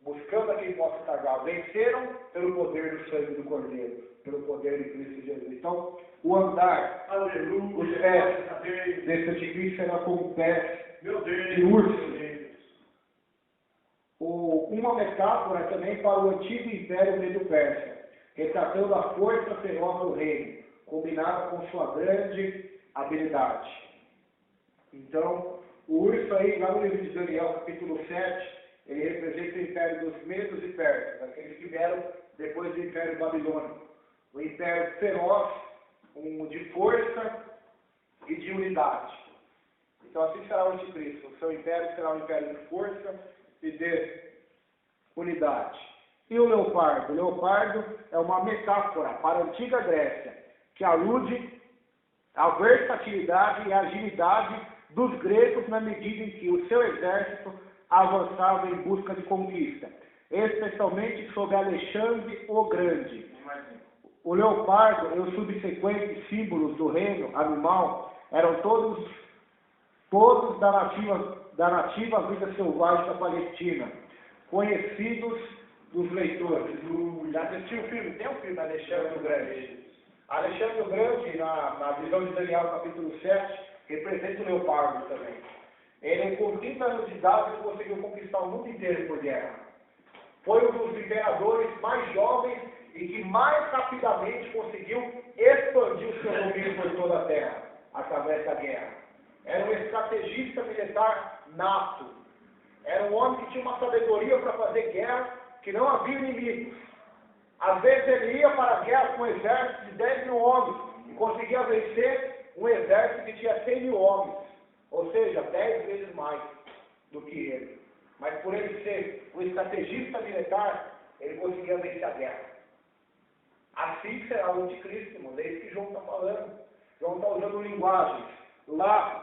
buscando a quem possa tragar. Venceram pelo poder do sangue do Cordeiro, pelo poder de Cristo Jesus. Então, o andar, os pés desse anticristo será como pés de urso. Uma metáfora também para o antigo império Medo-Persa, retratando a força feroz do reino, combinada com sua grande habilidade. Então, o urso aí, lá no livro de Daniel, capítulo 7, ele representa o império dos Medos e Persas, aqueles que vieram depois do império babilônico. O império feroz, de força e de unidade. Então assim será o anticristo. O seu império será um império de força e de unidade. E o leopardo? O leopardo é uma metáfora para a antiga Grécia, que alude à versatilidade e agilidade dos gregos na medida em que o seu exército avançava em busca de conquista, especialmente sobre Alexandre o Grande. O leopardo e os subsequentes símbolos do reino animal eram todos da nativa vida selvagem da Palestina, conhecidos dos leitores. Já assistiu o filme? Tem um filme, Alexandre o Grande. Alexandre o Grande, na visão de Daniel, capítulo 7, representa o leopardo também. Ele, com 30 anos de idade, conseguiu conquistar o mundo inteiro por guerra. Foi um dos imperadores mais jovens e que mais rapidamente conseguiu expandir o seu domínio por toda a terra, através da guerra. Era um estrategista militar nato. Era um homem que tinha uma sabedoria para fazer guerra, que não havia inimigos. Às vezes ele ia para a guerra com um exército de 10 mil homens e conseguia vencer um exército que tinha 100 mil homens. Ou seja, 10 vezes mais do que ele. Mas por ele ser um estrategista militar, ele conseguia vencer a guerra. Assim será o anticristo, irmão. É isso que João está falando. João está usando linguagens lá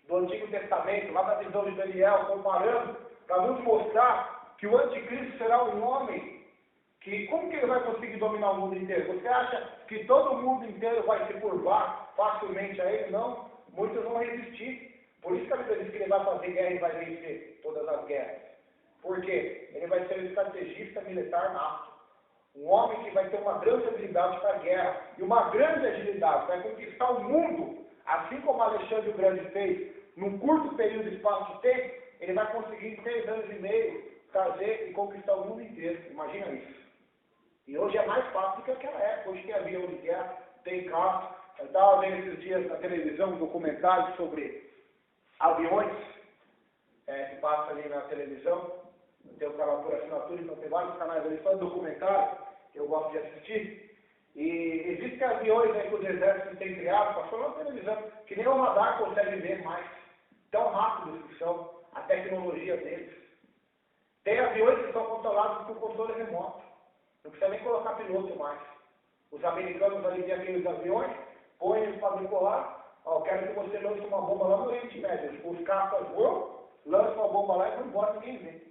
do Antigo Testamento, lá da visão de Daniel, comparando, para nos mostrar que o anticristo será um homem que, como que ele vai conseguir dominar o mundo inteiro? Você acha que todo o mundo inteiro vai se curvar facilmente a ele? Não. Muitos vão resistir. Por isso que a Bíblia diz que ele vai fazer guerra e vai vencer todas as guerras. Por quê? Ele vai ser um estrategista militar nato. Um homem que vai ter uma grande habilidade para a guerra e uma grande agilidade, vai conquistar o mundo, assim como Alexandre o Grande fez, num curto período de espaço de tempo, ele vai conseguir em 3 anos e meio trazer e conquistar o mundo inteiro. Imagina isso. E hoje é mais fácil do que aquela época. Hoje tem avião de guerra, tem carro. Eu estava vendo esses dias na televisão um documentário sobre aviões que passa ali na televisão. Tem o canal por assinatura, então tem vários canais ali só de documentário que eu gosto de assistir. E existem aviões aí que os exércitos têm criado, passou na televisão, que nem o radar consegue ver mais. Tão rápidos que são a tecnologia deles. Tem aviões que são controlados por controle remoto. Não precisa nem colocar piloto mais. Os americanos ali têm aqueles aviões, põem eles para decolar. Ó, quero que você lance uma bomba lá no Oriente Médio. Os caças voam, lançam a bomba lá e vão embora, ninguém vê.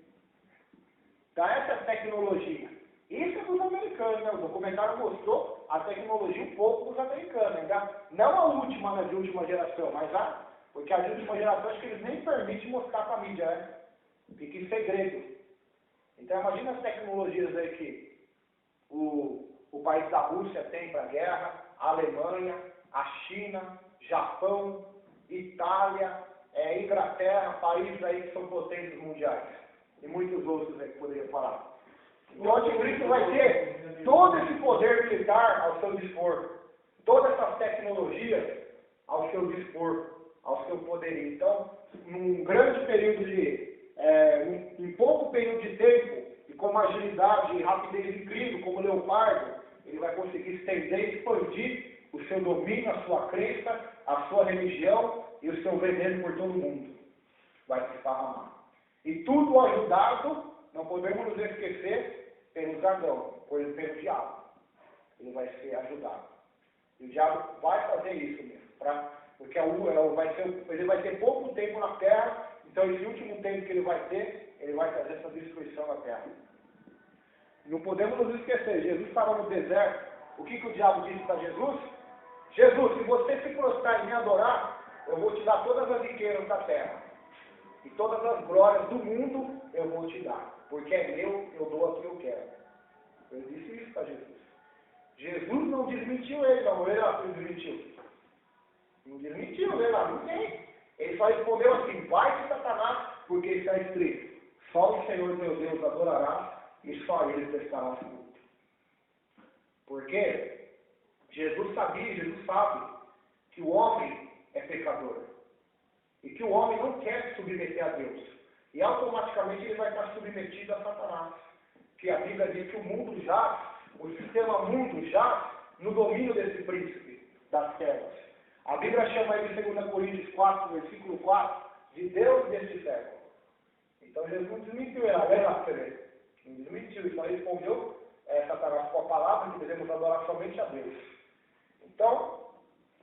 Então essa é a tecnologia. Isso é dos americanos, né? O documentário mostrou a tecnologia um pouco dos americanos, ainda não a última, né, de última geração, mas porque a de última geração acho que eles nem permitem mostrar para a mídia, né? Fica em segredo. Então imagina as tecnologias aí que o país da Rússia tem para a guerra, a Alemanha, a China, Japão, Itália, Inglaterra, países aí que são potências mundiais. E muitos outros aí que poderia falar. Então o anticristo vai ter todo esse poder militar ao seu dispor, todas essas tecnologias ao seu dispor, ao seu poderio. Então, num grande período em pouco período de tempo, e com uma agilidade e rapidez incrível, como o leopardo, ele vai conseguir estender e expandir o seu domínio, a sua crença, a sua religião e o seu veneno por todo o mundo. Vai se esparramar. E tudo ajudado, não podemos nos esquecer, pelo dragão, pelo diabo. Ele vai ser ajudado. E o diabo vai fazer isso mesmo, porque ele vai ter pouco tempo na terra, então esse último tempo que ele vai ter, ele vai trazer essa destruição na terra. Não podemos nos esquecer, Jesus estava no deserto. O que o diabo disse para Jesus? Jesus, se você se prostrar e me adorar, eu vou te dar todas as riquezas da terra. E todas as glórias do mundo eu vou te dar. Porque é meu, eu dou a quem eu quero. Ele disse isso para Jesus. Jesus não desmentiu ele, não. Ele desmentiu. Não desmentiu ele, não tem. Ele só respondeu assim, vai de Satanás, porque está escrito, só o Senhor teu Deus adorarás, e só ele prestará culto. Porque Jesus sabia, Jesus sabe, que o homem é pecador. E que o homem não quer se submeter a Deus. E automaticamente ele vai estar submetido a Satanás. Que a Bíblia diz que o sistema mundo jaz no domínio desse príncipe das trevas. A Bíblia chama ele em 2 Coríntios 4, versículo 4, de Deus deste século. Então Jesus não desmentiu ele, não desmentiu, ele só respondeu Satanás com a palavra que devemos adorar somente a Deus. Então,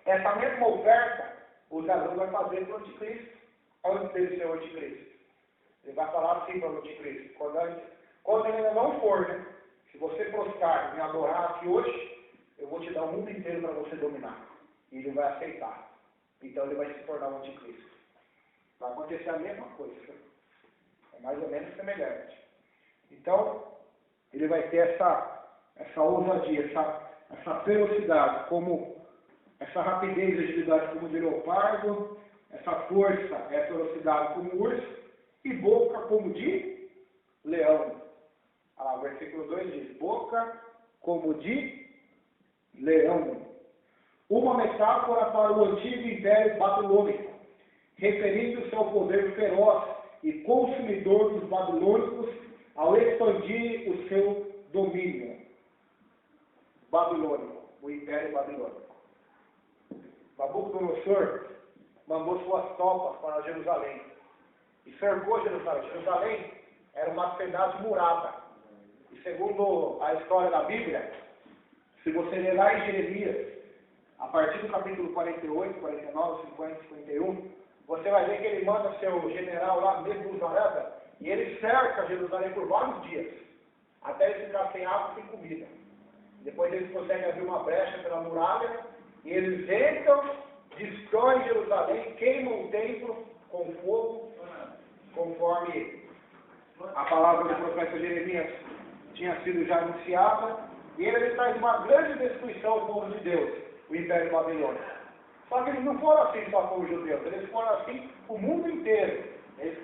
essa mesma oferta, o dragão vai fazer para o anticristo, antes dele ser o anticristo. Ele vai falar assim para o anticristo, quando ele ainda não for, né? Se você prostrar e me adorar aqui hoje, eu vou te dar o mundo inteiro para você dominar. E ele vai aceitar. Então ele vai se tornar um anticristo. Vai acontecer a mesma coisa. É mais ou menos semelhante. Então, ele vai ter essa ousadia, essa velocidade, essa rapidez e agilidade como de leopardo, essa força, essa velocidade como urso, e boca como de leão. O versículo 2 diz, boca como de leão. Uma metáfora para o antigo império babilônico, referindo-se ao poder feroz e consumidor dos babilônicos ao expandir o seu domínio. Babilônico, o império babilônico. Nabucodonosor mandou suas tropas para Jerusalém e cercou Jerusalém. Jerusalém era uma cidade murada. E segundo a história da Bíblia, se você ler lá em Jeremias, a partir do capítulo 48, 49, 50, 51, você vai ver que ele manda seu general lá, Nebuzaradan, e ele cerca Jerusalém por vários dias, até ele ficar sem água e sem comida. Depois eles conseguem abrir uma brecha pela muralha, e eles entram, destroem Jerusalém, queimam o templo com fogo, conforme a palavra do profeta Jeremias tinha sido já anunciada, e ele traz uma grande destruição ao povo de Deus, o Império Babilônico. Só que eles não foram assim só com os judeus, eles foram assim o mundo inteiro. Eles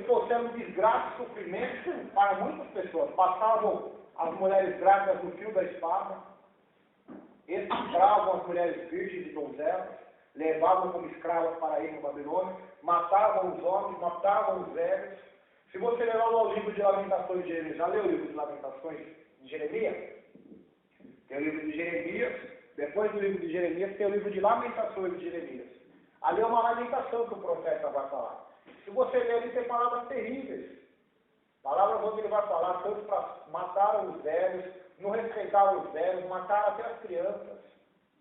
trouxeram desgraça e sofrimento para muitas pessoas. Passavam as mulheres grávidas no fio da espada, escravam as mulheres virgens e donzelas, levavam como escravas para ir no Babilônia, matavam os homens, matavam os velhos. Se você ler lá o livro de Lamentações de Jeremias, já leu o livro de Lamentações de Jeremias? Tem o livro de Jeremias, depois do livro de Jeremias tem o livro de Lamentações de Jeremias. Ali é uma lamentação que o profeta vai falar. Se você ler ali, tem palavras terríveis. Palavras onde ele vai falar tanto para matar os velhos, não respeitar os velhos, matar até as crianças.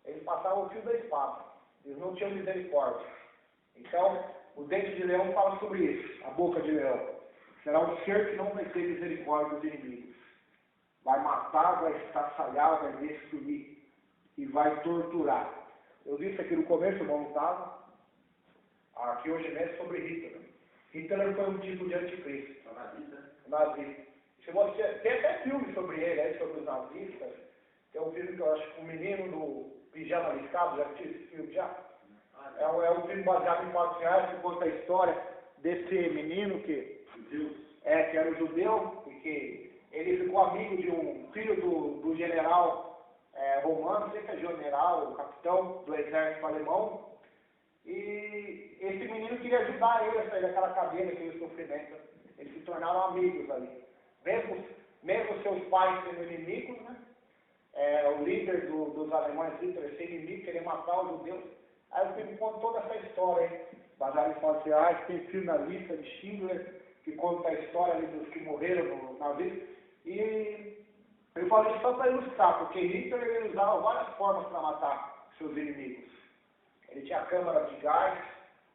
Eles passavam o fio da espada. Eles não tinham misericórdia. Então, o dente de leão fala sobre isso, a boca de leão. Será um ser que não vai ter misericórdia dos inimigos. vai matar, vai estraçalhar, vai destruir e vai torturar. Eu disse aqui no começo, não estava, aqui hoje mesmo sobre Hitler. Hitler foi um tipo de anticristo, nazista. Se você tem até filme sobre ele, aí, sobre os nazistas, tem um filme que eu acho que o menino do pijama riscado, já tinha esse filme já? É um filme baseado em fatos reais que conta a história desse menino que era um judeu e que ele ficou amigo de um filho do general romano, não sei se é general, capitão do exército alemão, e esse menino queria ajudar ele a sair daquela cadeia, daquele sofrimento. Eles se tornaram amigos ali. Mesmo seus pais sendo inimigos, né? O líder dos alemães, Hitler, ser inimigo, querer matar os judeus. Aí o filme conta toda essa história, hein? Baseado em fatos reais, tem filme na lista de Schindler, que conta a história ali dos que morreram no navio. E eu falei isso só para ilustrar, porque Hitler ele usava várias formas para matar seus inimigos. Ele tinha câmara de gás,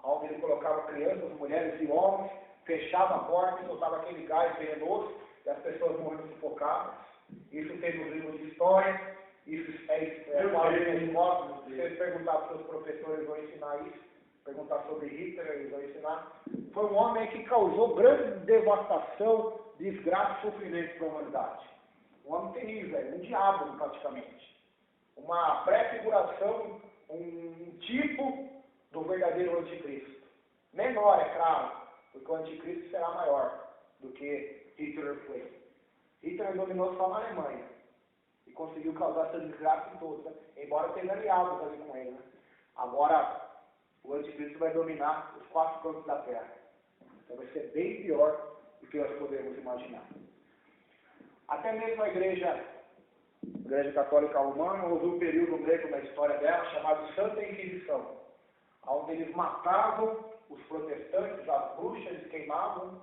onde ele colocava crianças, mulheres e homens, fechava a porta e soltava aquele gás venenoso, e as pessoas morrendo sufocadas. Isso tem nos livros de história, isso quadrinhos na escola. Se vocês perguntar para os seus professores, eles vão ensinar isso. Perguntar sobre Hitler, eles vão ensinar. Foi um homem que causou grande devastação, desgraça e sofrimento para a humanidade. Um homem terrível, um diabo praticamente. Uma pré-figuração, um tipo do verdadeiro anticristo. Menor, é claro, porque o anticristo será maior do que Hitler foi. Hitler dominou só na Alemanha e conseguiu causar essa desgraça em todos, né? Embora tenha aliados ali com ele. Né? Agora, o anticristo vai dominar os 4 cantos da terra. Então vai ser bem pior do que nós podemos imaginar. Até mesmo a Igreja Católica Romana houve um período grego na história dela chamado Santa Inquisição, onde eles matavam os protestantes, as bruxas, eles queimavam.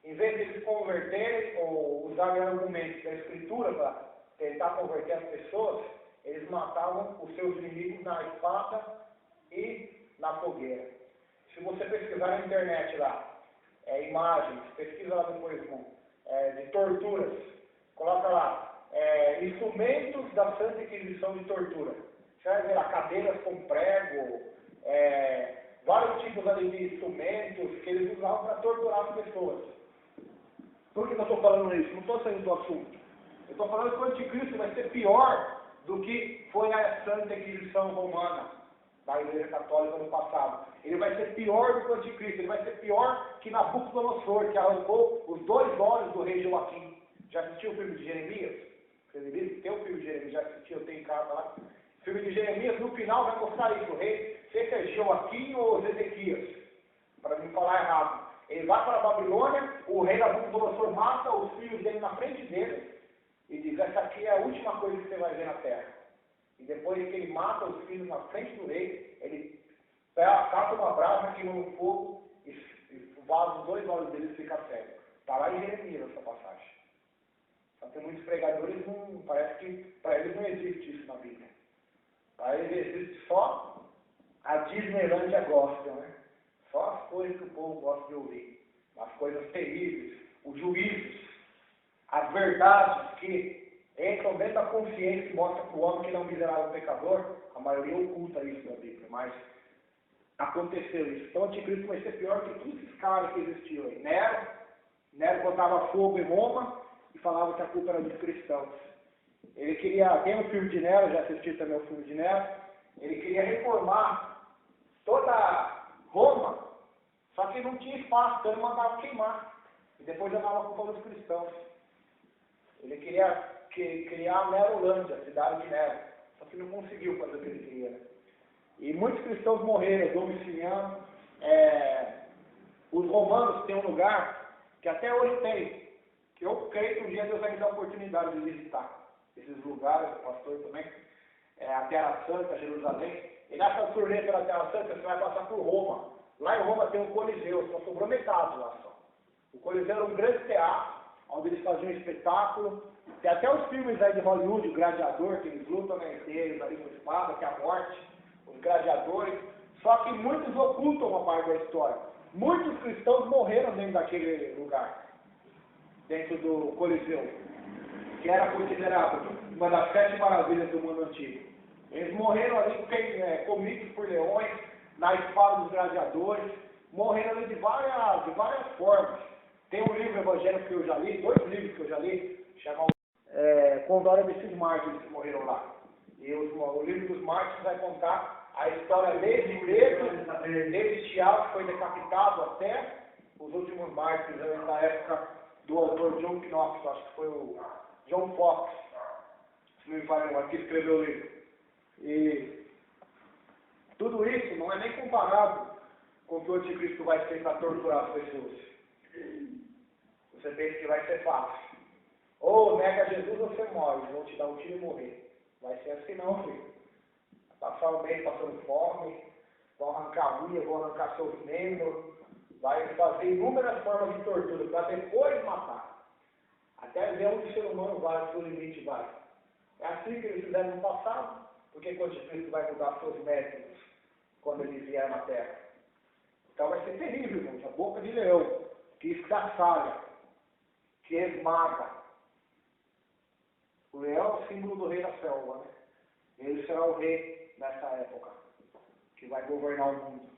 Em vez de eles converterem ou usarem argumentos da Escritura para tentar converter as pessoas, eles matavam os seus inimigos na espada e na fogueira. Se você pesquisar na internet lá, imagens, pesquisa lá depois de torturas, coloca lá, instrumentos da Santa Inquisição de tortura. Você vai ver lá, cadeiras com prego, vários tipos ali de instrumentos que eles usavam para torturar as pessoas. Por que eu estou falando isso? Não estou saindo do assunto. Eu estou falando que o anticristo vai ser pior do que foi a Santa Inquisição Romana da Igreja Católica no passado. Ele vai ser pior do que o anticristo. Ele vai ser pior que Nabucodonosor, que arrancou os 2 olhos do rei Joaquim. Já assistiu o filme de Jeremias? Tem o filme de Jeremias, já assistiu, eu tenho em casa lá. O filme de Jeremias, no final, vai mostrar isso. O rei, sei se é Joaquim ou Zedequias, para não falar errado. Ele vai para a Babilônia, o rei Nabucodonosor mata os filhos dele na frente dele e diz, essa aqui é a última coisa que você vai ver na terra. E depois que ele mata os filhos na frente do rei, ele cata uma brasa, queima no fogo e vaza os 2 olhos dele e fica cego. Está lá em Jeremias essa passagem. Só que muitos pregadores, parece que para eles não existe isso na Bíblia. Para eles existe só a Disneylândia gospel, né? Só as coisas que o povo gosta de ouvir. As coisas terríveis, os juízos, as verdades que entram dentro da consciência que mostra para o homem que ele é um miserável pecador. A maioria oculta isso na Bíblia, mas aconteceu isso. Então o anticristo vai ser pior que todos esses caras que existiam aí. Nero botava fogo em Roma e falava que a culpa era dos cristãos. Ele queria, tem um filme de Nero, já assisti também o filme de Nero, ele queria reformar toda Roma, só que não tinha espaço, então ele mandava queimar. E depois jogava a culpa dos cristãos. Ele queria criar a Nerolândia, a cidade de Nero, só que não conseguiu fazer o que ele queria. Né? E muitos cristãos morreram, Domiciano. Os romanos têm um lugar que até hoje tem, que eu creio que um dia Deus vai me dar a oportunidade de visitar esses lugares, o pastor também, a Terra Santa, Jerusalém. E nessa turnê pela Terra Santa, você vai passar por Roma. Lá em Roma tem um coliseu, só sobrou metade lá só. O coliseu era um grande teatro, onde eles faziam um espetáculo. Tem até os filmes aí de Hollywood, o Gladiador, que eles lutam entre eles ali com espada, que é a morte, os gladiadores. Só que muitos ocultam uma parte da história. Muitos cristãos morreram dentro daquele lugar, dentro do coliseu. que era considerado uma das 7 maravilhas do mundo antigo. Eles morreram ali comidos por leões, na espada dos gladiadores, morreram ali de várias formas. Tem um livro evangélico que eu já li, 2 livros que eu já li, chamam Condora desses mártires que morreram lá. E o livro dos mártires vai contar a história desde Pedro, desde Tiago, que foi decapitado, até os últimos mártires da época do autor John Knox, acho que foi o John Fox, se não me falha, que escreveu o livro. E tudo isso não é nem comparado com o que o anticristo vai ser para torturar as pessoas. Você pensa que vai ser fácil. Ou nega Jesus ou você morre, vão te dar um tiro e morrer. Vai ser assim não, filho. Vai passar um mês passando fome, vão arrancar unha, vão arrancar seus membros, vai fazer inúmeras formas de tortura para depois matar. Até ver onde o ser humano vai, o seu limite vai. É assim que eles fizeram no passado, porque o anticristo vai mudar seus métodos quando ele vier na Terra. Então vai ser terrível, irmãos. A boca de leão, que estraçalha, que esmaga. O leão é o símbolo do rei da selva, né? Ele será o rei nessa época, que vai governar o mundo.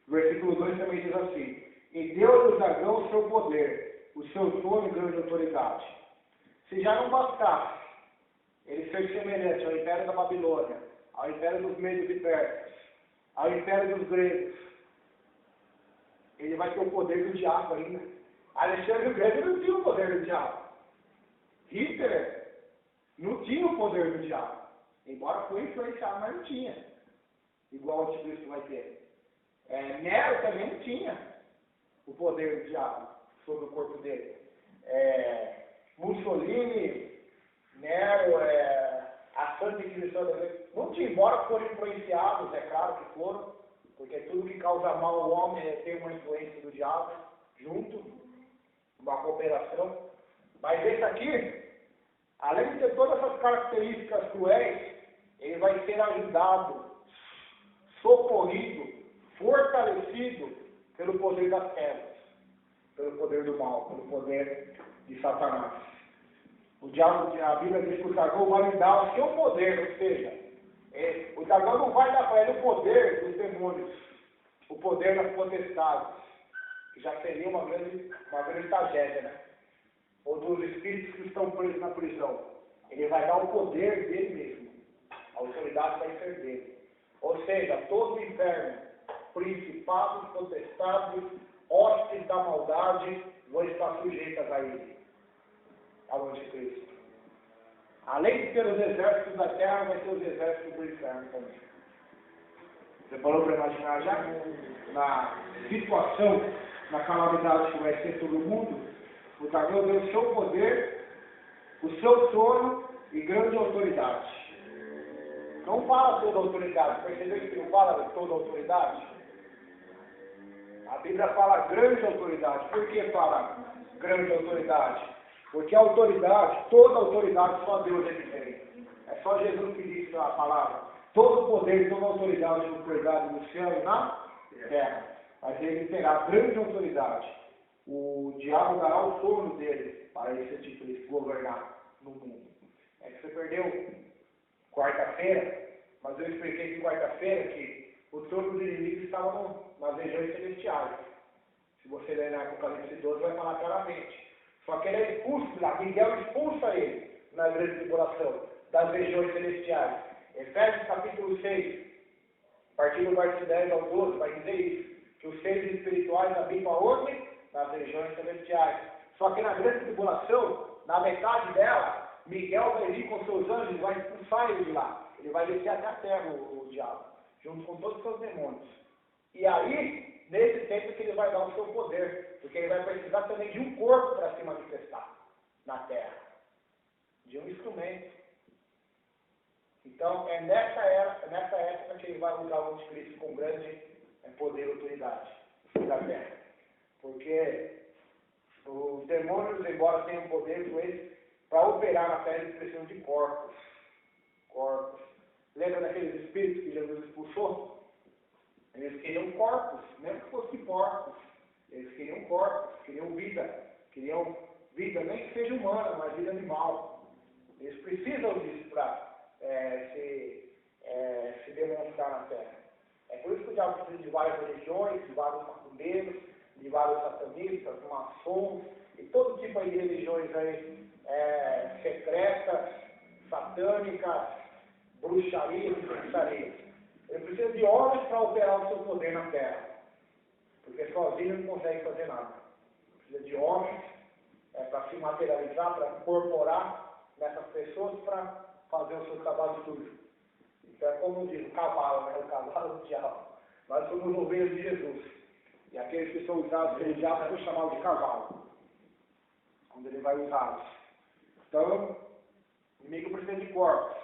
O versículo 2 também diz assim: e deu-lhe o dragão o seu poder, o seu trono e grande autoridade. Se já não bastasse ele ser semelhante ao império da Babilônia, ao império dos Medos e Persas, ao império dos gregos, ele vai ter o poder do diabo ainda. Alexandre o Grande não tinha o poder do diabo. Hitler não tinha o poder do diabo. Embora foi influenciado, mas não tinha. Igual o anticristo vai ter. Nero também não tinha o poder do diabo sobre o corpo dele. Mussolini, Nero, a Santa Inquisição não tinha, embora foram influenciados, é claro que foram, porque tudo que causa mal ao homem tem uma influência do diabo junto, uma cooperação. Mas esse aqui, além de ter todas essas características cruéis, ele vai ser ajudado, socorrido, fortalecido pelo poder das trevas, pelo poder do mal, pelo poder de Satanás. O diabo, a Bíblia diz que o dragão vai lhe dar o seu poder, ou seja, o dragão não vai dar para ele o poder dos demônios, o poder das potestades, que já seria uma grande tragédia, né? Ou dos espíritos que estão presos na prisão. Ele vai dar o poder dele mesmo. A autoridade vai ser dele. Ou seja, todo o inferno, principados, potestades, hostes da maldade, vão estar sujeitas a ele, ao anticristo. Além de ter os exércitos da terra, vai ter os exércitos do inferno também. Você parou para imaginar já? Na situação, na calamidade que vai ser todo o mundo, o dragão deu o seu poder, o seu trono e grande autoridade. Não fala toda autoridade, percebeu que não fala toda autoridade? A Bíblia fala grande autoridade. Por que fala grande autoridade? Porque a autoridade, toda autoridade, só Deus é que tem. É só Jesus que diz a palavra. Todo o poder, toda a autoridade foi dado no céu e na terra. Mas ele terá grande autoridade. O diabo dará o trono dele para esse anticristo governar no mundo. É que você perdeu quarta-feira, mas eu expliquei em quarta-feira que o trono dos inimigos estava nas regiões celestiais. Se você ler na Apocalipse 12, vai falar claramente. Só que ele é expulso lá, Miguel expulsa ele na grande tribulação das regiões celestiais. Efésios capítulo 6, a partir do verso 10 ao 12, vai dizer isso, que os seres espirituais habitam aonde? Nas regiões celestiais. Só que na grande tribulação, na metade dela, Miguel vai vir com seus anjos e vai expulsar ele de lá. Ele vai descer até a terra, o diabo, junto com todos os seus demônios. E aí, nesse tempo que ele vai dar o seu poder, porque ele vai precisar também de um corpo para se manifestar na terra, de um instrumento. Então, é nessa época que ele vai usar o anticristo com grande poder e autoridade da terra. Porque os demônios, embora tenham poder com eles, para operar na terra, eles precisam de corpos. Lembra daqueles espíritos que Jesus expulsou? Eles queriam corpos, mesmo que fossem porcos. Eles queriam corpos, queriam vida, queriam vida, nem que seja humana, mas vida animal. Eles precisam disso para se demonstrar na Terra. É por isso que o diabo precisa de várias religiões, de vários macumbeiros, de vários satanistas, maçons, e todo tipo de religiões aí, secretas, satânicas, bruxarias e feitiçarias. Ele precisa de homens para operar o seu poder na Terra. Porque sozinho ele não consegue fazer nada. Precisa de homens para se materializar, para incorporar nessas pessoas para fazer o seu trabalho sujo. Então é como diz o cavalo, né? O cavalo do diabo. Nós somos ovelhas de Jesus. E aqueles que são usados pelo diabo são chamados de cavalo. Quando ele vai usá-los. Então, o inimigo precisa de corpos.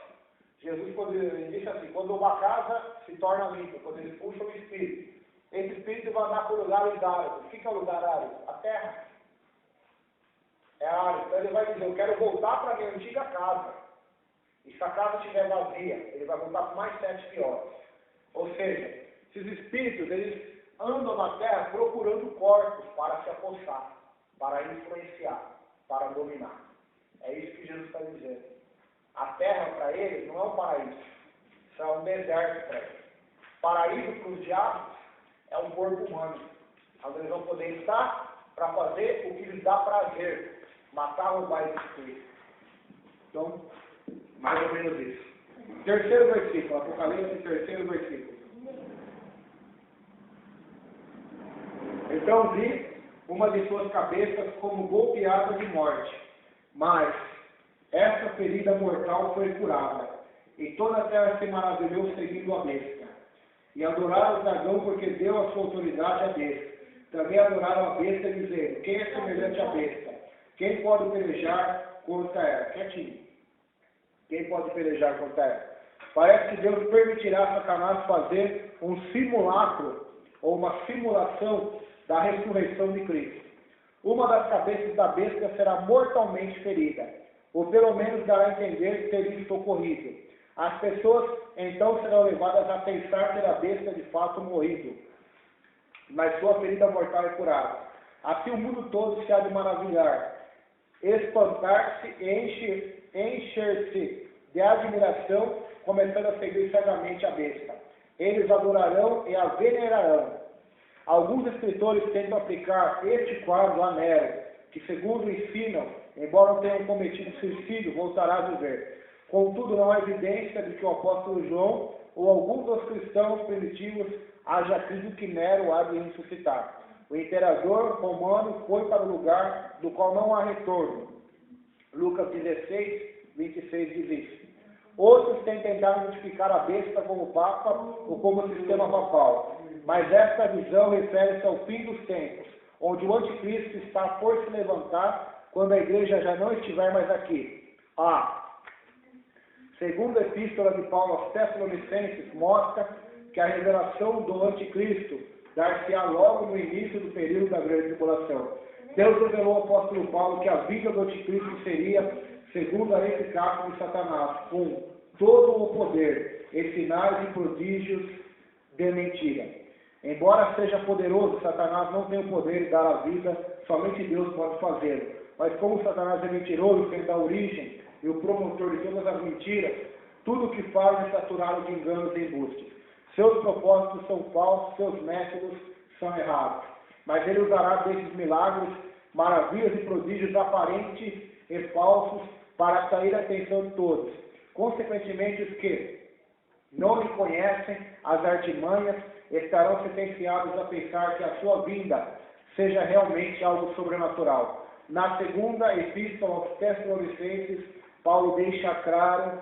Jesus, quando ele disse assim, quando uma casa se torna limpa, quando ele puxa o Espírito, esse Espírito vai andar por lugares áridos. O que é o lugar árido? A terra. É árido. Então ele vai dizer, eu quero voltar para a minha antiga casa. E se a casa estiver vazia, ele vai voltar com mais 7 piores. Ou seja, esses espíritos, eles andam na terra procurando corpos para se apossar, para influenciar, para dominar. É isso que Jesus está dizendo. A terra para eles não é um paraíso, isso é um deserto para eles. Paraíso para os diabos é um corpo humano. Onde eles vão poder estar para fazer o que lhes dá prazer, matar, roubar e destruir. Então, mais ou menos isso. Terceiro versículo, Apocalipse, terceiro versículo. Então vi uma de suas cabeças como golpeada de morte, mas essa ferida mortal foi curada, e toda a terra se maravilhou seguindo a besta. E adoraram o dragão porque deu a sua autoridade à besta. Também adoraram a besta dizendo, quem é semelhante à besta? Quem pode pelejar contra ela? Quietinho. Quem pode pelejar contra ela? Parece que Deus permitirá a Satanás fazer um simulacro, ou uma simulação da ressurreição de Cristo. Uma das cabeças da besta será mortalmente ferida, ou pelo menos dará a entender que teria socorrido. As pessoas então serão levadas a pensar ter a besta de fato morrido, mas sua ferida mortal é curada. Assim o mundo todo se há de maravilhar, espantar-se e encher-se de admiração, começando a seguir cegamente a besta. Eles adorarão e a venerarão. Alguns escritores tentam aplicar este quadro a Nero, que segundo ensinam, embora não tenham cometido suicídio, voltará a viver. Contudo, não há evidência de que o apóstolo João ou alguns dos cristãos primitivos haja crido que Nero há de ressuscitar. O imperador romano foi para o lugar do qual não há retorno. Lucas 16, 26 diz isso. Outros têm tentado identificar a besta como Papa ou como sistema papal. Mas esta visão refere-se ao fim dos tempos, onde o anticristo está por se levantar quando a igreja já não estiver mais aqui. Segundo a epístola de Paulo aos Tessalonicenses, mostra que a revelação do anticristo dar-se-á logo no início do período da grande tribulação. Deus revelou ao apóstolo Paulo que a vinda do anticristo seria segundo a eficácia de Satanás, com todo o poder e sinais e prodígios de mentira. Embora seja poderoso, Satanás não tem o poder de dar a vida, somente Deus pode fazê-lo. Mas como Satanás é mentiroso, sendo a origem e o promotor de todas as mentiras, tudo o que faz é saturá-lo de enganos e embustes. Seus propósitos são falsos, seus métodos são errados. Mas ele usará desses milagres, maravilhas e prodígios aparentes e falsos para atrair a atenção de todos. Consequentemente, os que não lhe conhecem as artimanhas estarão sentenciados a pensar que a sua vinda seja realmente algo sobrenatural. Na segunda epístola aos Tessalonicenses, Paulo deixa claro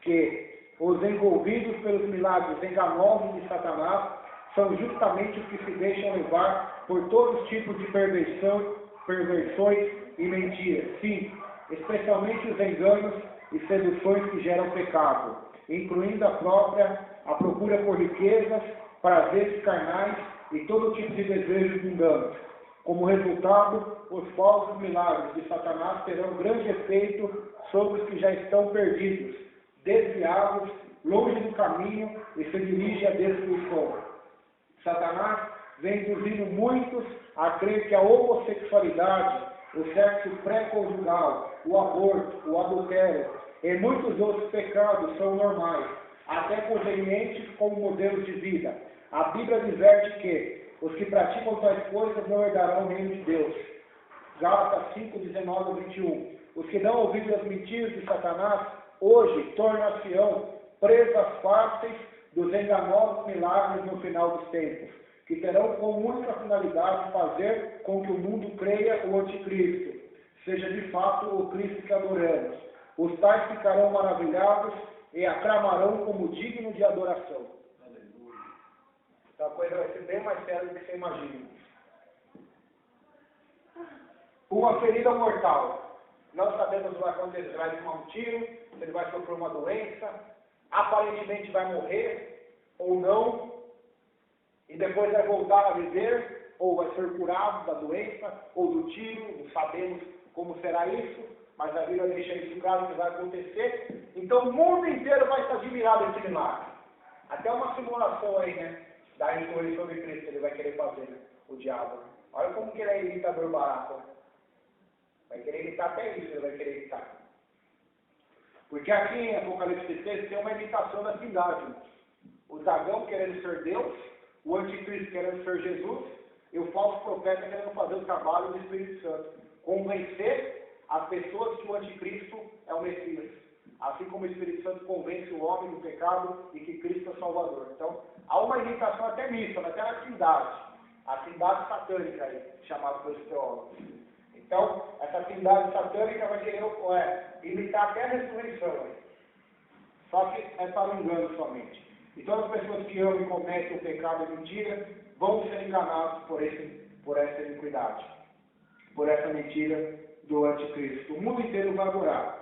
que os envolvidos pelos milagres enganosos de Satanás são justamente os que se deixam levar por todos os tipos de perversões e mentiras. Sim, especialmente os enganos e seduções que geram pecado, incluindo a procura por riquezas, prazeres carnais e todo tipo de desejos mundanos. Como resultado, os falsos milagres de Satanás terão grande efeito sobre os que já estão perdidos, desviados, longe do caminho e se dirigem à destruição. Satanás vem induzindo muitos a crer que a homossexualidade o sexo pré-conjugal, o aborto, o adultério e muitos outros pecados são normais, até convenientes como modelos de vida. A Bíblia adverte que os que praticam tais coisas não herdarão o reino de Deus. Gálatas 5, 19 a 21. Os que dão ouvido às mentiras de Satanás, hoje tornar-se-ão presas fáceis dos enganosos milagres no final dos tempos, que terão como única finalidade fazer com que o mundo creia o anticristo, seja de fato o Cristo que adoramos. Os tais ficarão maravilhados e aclamarão como digno de adoração. Aleluia. Então a coisa vai ser bem mais séria do que você imagina. Uma ferida mortal. Não sabemos o que vai acontecer. Ele vai tomar um tiro, se ele vai sofrer uma doença, aparentemente vai morrer ou não, e depois vai voltar a viver, ou vai ser curado da doença, ou do tiro, não sabemos como será isso, mas a Bíblia deixa isso claro que vai acontecer. Então o mundo inteiro vai se admirar desse milagre. Até uma simulação aí, né, da ressurreição de Cristo ele vai querer fazer, né, o diabo. Olha como que ele é imitador barato, né? Vai querer imitar até isso, ele vai querer imitar. Porque aqui em Apocalipse 3 tem uma imitação da trindade. O dragão querendo ser Deus, o anticristo querendo ser Jesus, e o falso profeta querendo fazer o trabalho do Espírito Santo. Convencer as pessoas que o anticristo é o Messias. Assim como o Espírito Santo convence o homem do pecado e que Cristo é o Salvador. Então, há uma imitação até nisso, até na trindade. A trindade satânica aí, chamada pelos teólogos. Então, essa trindade satânica vai querer imitar até a ressurreição. Aí. Só que é para o engano somente. E todas as pessoas que amam e cometem o pecado e mentira vão ser enganados por essa iniquidade, por essa mentira do anticristo. O mundo inteiro vai adorar.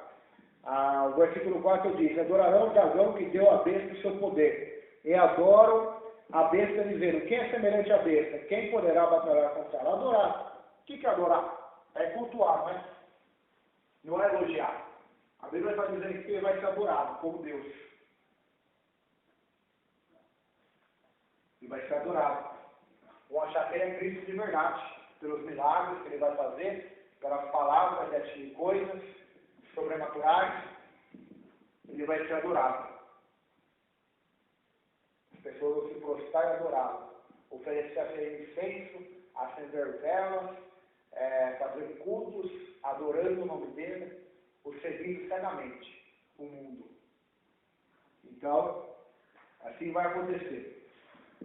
O versículo 4 diz: adorarão o dragão que deu à besta o seu poder, e adoram a besta dizendo: quem é semelhante à besta? Quem poderá batalhar contra ela? Adorar. O que é adorar? É cultuar, mas não é elogiar. A Bíblia está dizendo que ele vai ser adorado como Deus. E vai ser adorado. Vão achar que ele é Cristo de verdade, pelos milagres que ele vai fazer, pelas palavras de coisas sobrenaturais. Ele vai ser adorado. As pessoas vão se prostrar e adorá-lo. Oferecer a ele incenso, acender velas, fazer cultos, adorando o nome dele, o servindo cegamente o mundo. Então, assim vai acontecer.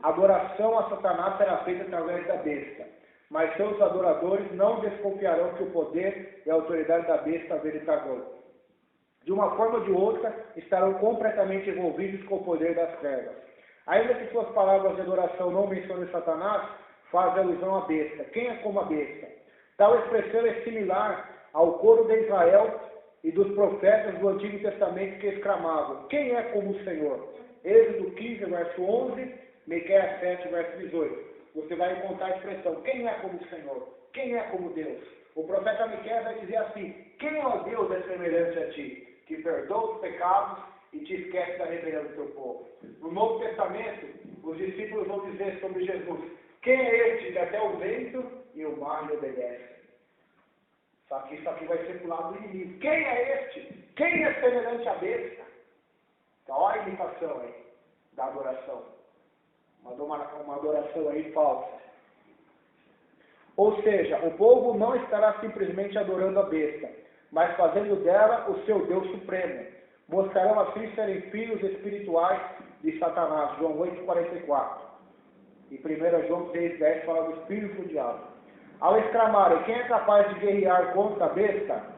A adoração a Satanás será feita através da besta, mas seus adoradores não desconfiarão que o poder e a autoridade da besta haverem dragão. De uma forma ou de outra, estarão completamente envolvidos com o poder das trevas. Ainda que suas palavras de adoração não mencionem Satanás, faz alusão à besta. Quem é como a besta? Tal expressão é similar ao coro de Israel e dos profetas do Antigo Testamento que exclamavam: quem é como o Senhor? Êxodo 15, verso 11, Miqueias 7, verso 18. Você vai encontrar a expressão: quem é como o Senhor? Quem é como Deus? O profeta Miqueias vai dizer assim: quem, ó Deus, é semelhante a ti, que perdoa os pecados e te esquece da rebelião do teu povo? No Novo Testamento, os discípulos vão dizer sobre Jesus: quem é este que até o vento e o mar lhe obedecem? Só que isso aqui vai ser para o lado do inimigo. Quem é este? Quem é semelhante à besta? Então, olha a imitação aí da adoração. Uma adoração aí falsa. Ou seja, o povo não estará simplesmente adorando a besta, mas fazendo dela o seu Deus supremo. Mostrarão assim serem filhos espirituais de Satanás. João 8,44. E 1 João 3,10 fala dos filhos do diabo. Ao exclamarem: quem é capaz de guerrear contra a besta?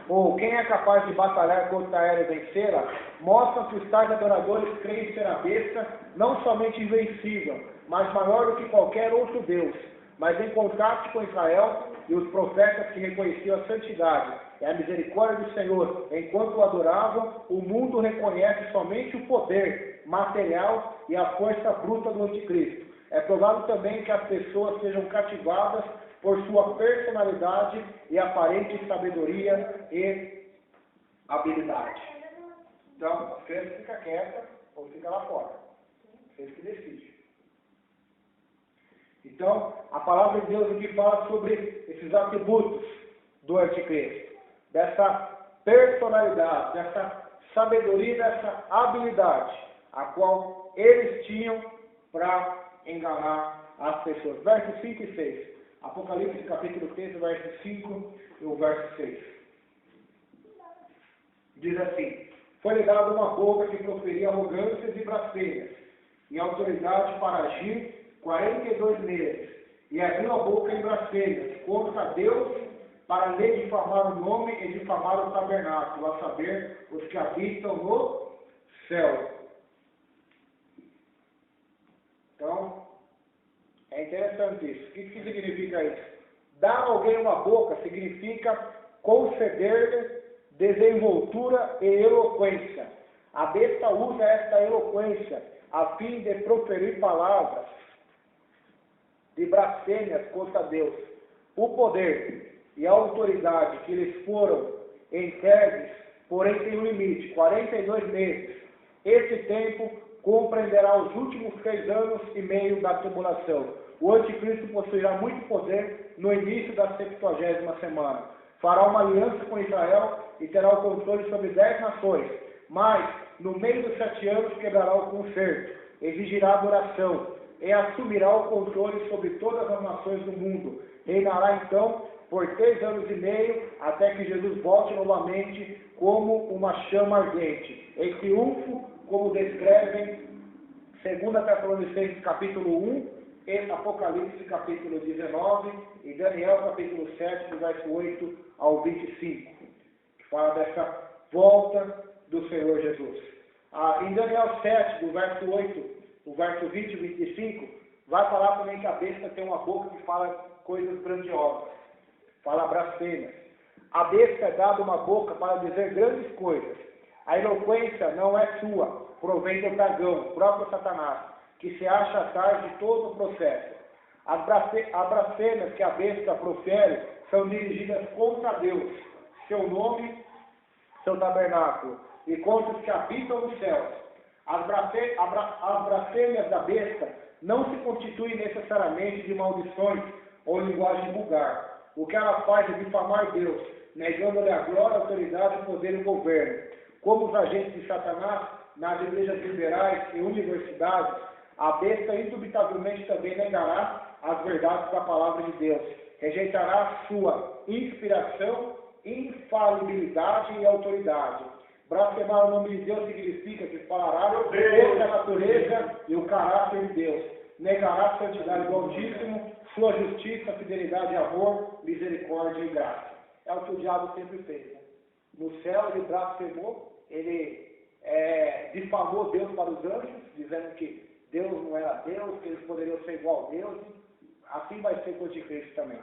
Ou quem é capaz de batalhar contra ela e vencê-la? Mostram que os tais adoradores creem ser a besta não somente invencível, mas maior do que qualquer outro Deus. Mas em contraste com Israel e os profetas que reconheciam a santidade e a misericórdia do Senhor enquanto o adoravam, o mundo reconhece somente o poder material e a força bruta do anticristo. É provável também que as pessoas sejam cativadas por sua personalidade e aparente sabedoria e habilidade. Então, você fica quieta ou fica lá fora. Vocês que decidem. Então, a palavra de Deus aqui fala sobre esses atributos do anticristo, dessa personalidade, dessa sabedoria, dessa habilidade, a qual eles tinham para enganar as pessoas. Versos 5 e 6. Apocalipse capítulo 13, verso 5 e o verso 6. Diz assim: foi-lhe dada uma boca que proferia arrogâncias e blasfêmias, e autoridade para agir 42 meses, e abriu a boca em blasfêmias contra Deus, para lhe difamar o nome e difamar o tabernáculo, a saber, os que habitam no céu. Então, é interessante isso. O que significa isso? Dar a alguém uma boca significa conceder-lhe desenvoltura e eloquência. A besta usa esta eloquência a fim de proferir palavras de blasfêmias contra Deus. O poder e a autoridade que lhes foram entregues, porém tem um limite, 42 meses. Esse tempo compreenderá os últimos 3 anos e meio da tribulação. O anticristo possuirá muito poder no início da 70ª semana. Fará uma aliança com Israel e terá o controle sobre 10 nações. Mas, no meio dos 7 anos, quebrará o concerto, exigirá adoração e assumirá o controle sobre todas as nações do mundo. Reinará então por 3 anos e meio, até que Jesus volte novamente como uma chama ardente, em triunfo, como descrevem 2 Tessalonicenses capítulo 1, e Apocalipse capítulo 19 e Daniel capítulo 7, do verso 8 ao 25, que fala dessa volta do Senhor Jesus. Em Daniel 7, do verso 8, o verso 20 e 25, vai falar também que a besta tem uma boca que fala coisas grandiosas, fala blasfêmias. A besta é dada uma boca para dizer grandes coisas. A eloquência não é sua, provém do dragão, próprio Satanás, que se acha atrás de todo o processo. As blasfêmias que a besta profere são dirigidas contra Deus, seu nome, seu tabernáculo, e contra os que habitam nos céus. As blasfêmias da besta não se constituem necessariamente de maldições ou linguagem vulgar. O que ela faz é difamar Deus, negando-lhe a glória, a autoridade, o poder e o governo. Como os agentes de Satanás, nas igrejas liberais e universidades, a besta indubitavelmente também negará as verdades da palavra de Deus, rejeitará a sua inspiração, infalibilidade e autoridade. Blasfemar o nome de Deus significa que falará contra a natureza e o caráter de Deus, negará a santidade do Altíssimo, sua justiça, fidelidade, amor, misericórdia e graça. É o que o diabo sempre fez. Né? No céu ele blasfemou, ele difamou Deus para os anjos, dizendo que Deus não era Deus, que eles poderiam ser igual a Deus. Assim vai ser com o anticristo também.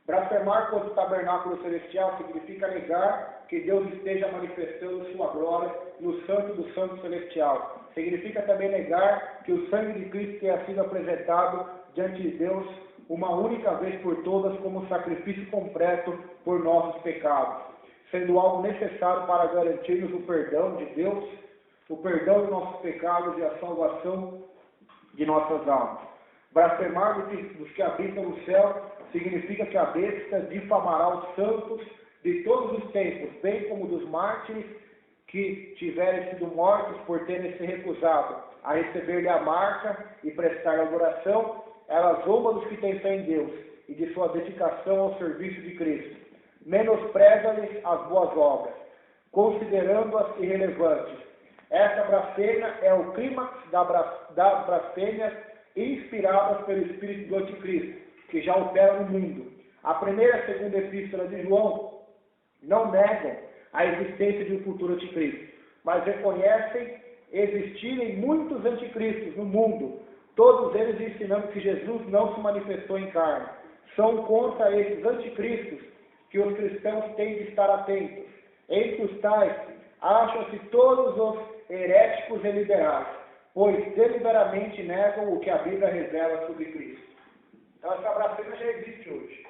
Blasfemar contra o tabernáculo celestial significa negar que Deus esteja manifestando sua glória no santo do santo celestial. Significa também negar que o sangue de Cristo tenha sido apresentado diante de Deus uma única vez por todas como sacrifício completo por nossos pecados, sendo algo necessário para garantir-nos o perdão de Deus, o perdão de nossos pecados e a salvação de nossas almas. Blasfemar dos que habitam no céu significa que a besta difamará os santos de todos os tempos, bem como dos mártires que tiverem sido mortos por terem se recusado a receber-lhe a marca e prestar adoração. Ela zomba dos que têm fé em Deus e de sua dedicação ao serviço de Cristo. Menospreza-lhes as boas obras, considerando-as irrelevantes. Essa blasfêmia é o clímax das blasfêmias inspiradas pelo Espírito do Anticristo, que já opera no mundo. A primeira e a segunda epístola de João não negam a existência de um futuro anticristo, mas reconhecem existirem muitos anticristos no mundo, todos eles ensinando que Jesus não se manifestou em carne. São contra esses anticristos que os cristãos têm de estar atentos. Entre os tais, acham-se todos os heréticos e liberais, pois deliberadamente negam o que a Bíblia revela sobre Cristo. Então essa blasfêmia já existe hoje.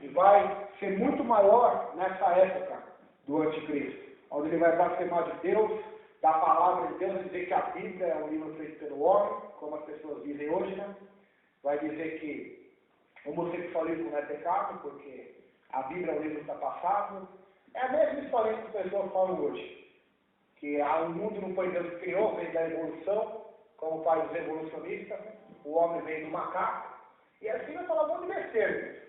E vai ser muito maior nessa época do anticristo, onde ele vai blasfemar de Deus, da palavra de Deus, dizer que a Bíblia é um livro feito pelo homem, como as pessoas dizem hoje, né? vai dizer que homossexualismo não é pecado, porque a Bíblia é um livro ultrapassado. É a mesma história que as pessoas falam hoje, que o mundo não foi Deus que criou, veio da evolução, como faz os evolucionistas, o homem veio do macaco, e assim vai falar um monte de besteira,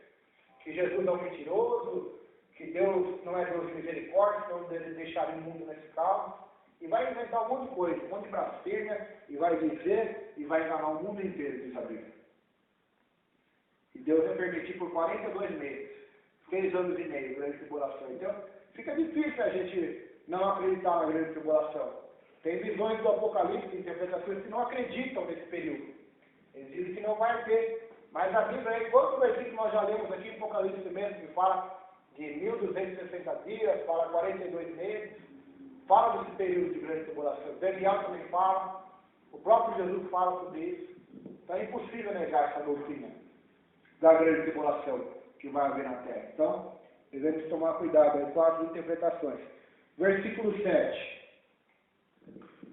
que Jesus é um mentiroso, que Deus não é Deus de misericórdia, senão ele deixaria o mundo nesse caos, e vai inventar um monte de coisa, um monte de blasfêmia, e vai dizer, e vai enganar o mundo inteiro, diz a Bíblia. E Deus vai permitir por 42 meses, 6 anos e meio, grande tribulação. Então, fica difícil a gente não acreditar na grande tribulação. Tem visões do Apocalipse, interpretações que não acreditam nesse período. Eles dizem que não vai ter. Mas a Bíblia, quantos versículos nós já lemos aqui, Apocalipse mesmo, que fala de 1260 dias, fala 42 meses, fala desse período de grande tribulação. Daniel também fala, o próprio Jesus fala sobre isso. Então é impossível negar essa doutrina da grande tribulação que vai haver na terra. Então, devemos tomar cuidado aí com as interpretações. Versículo 7.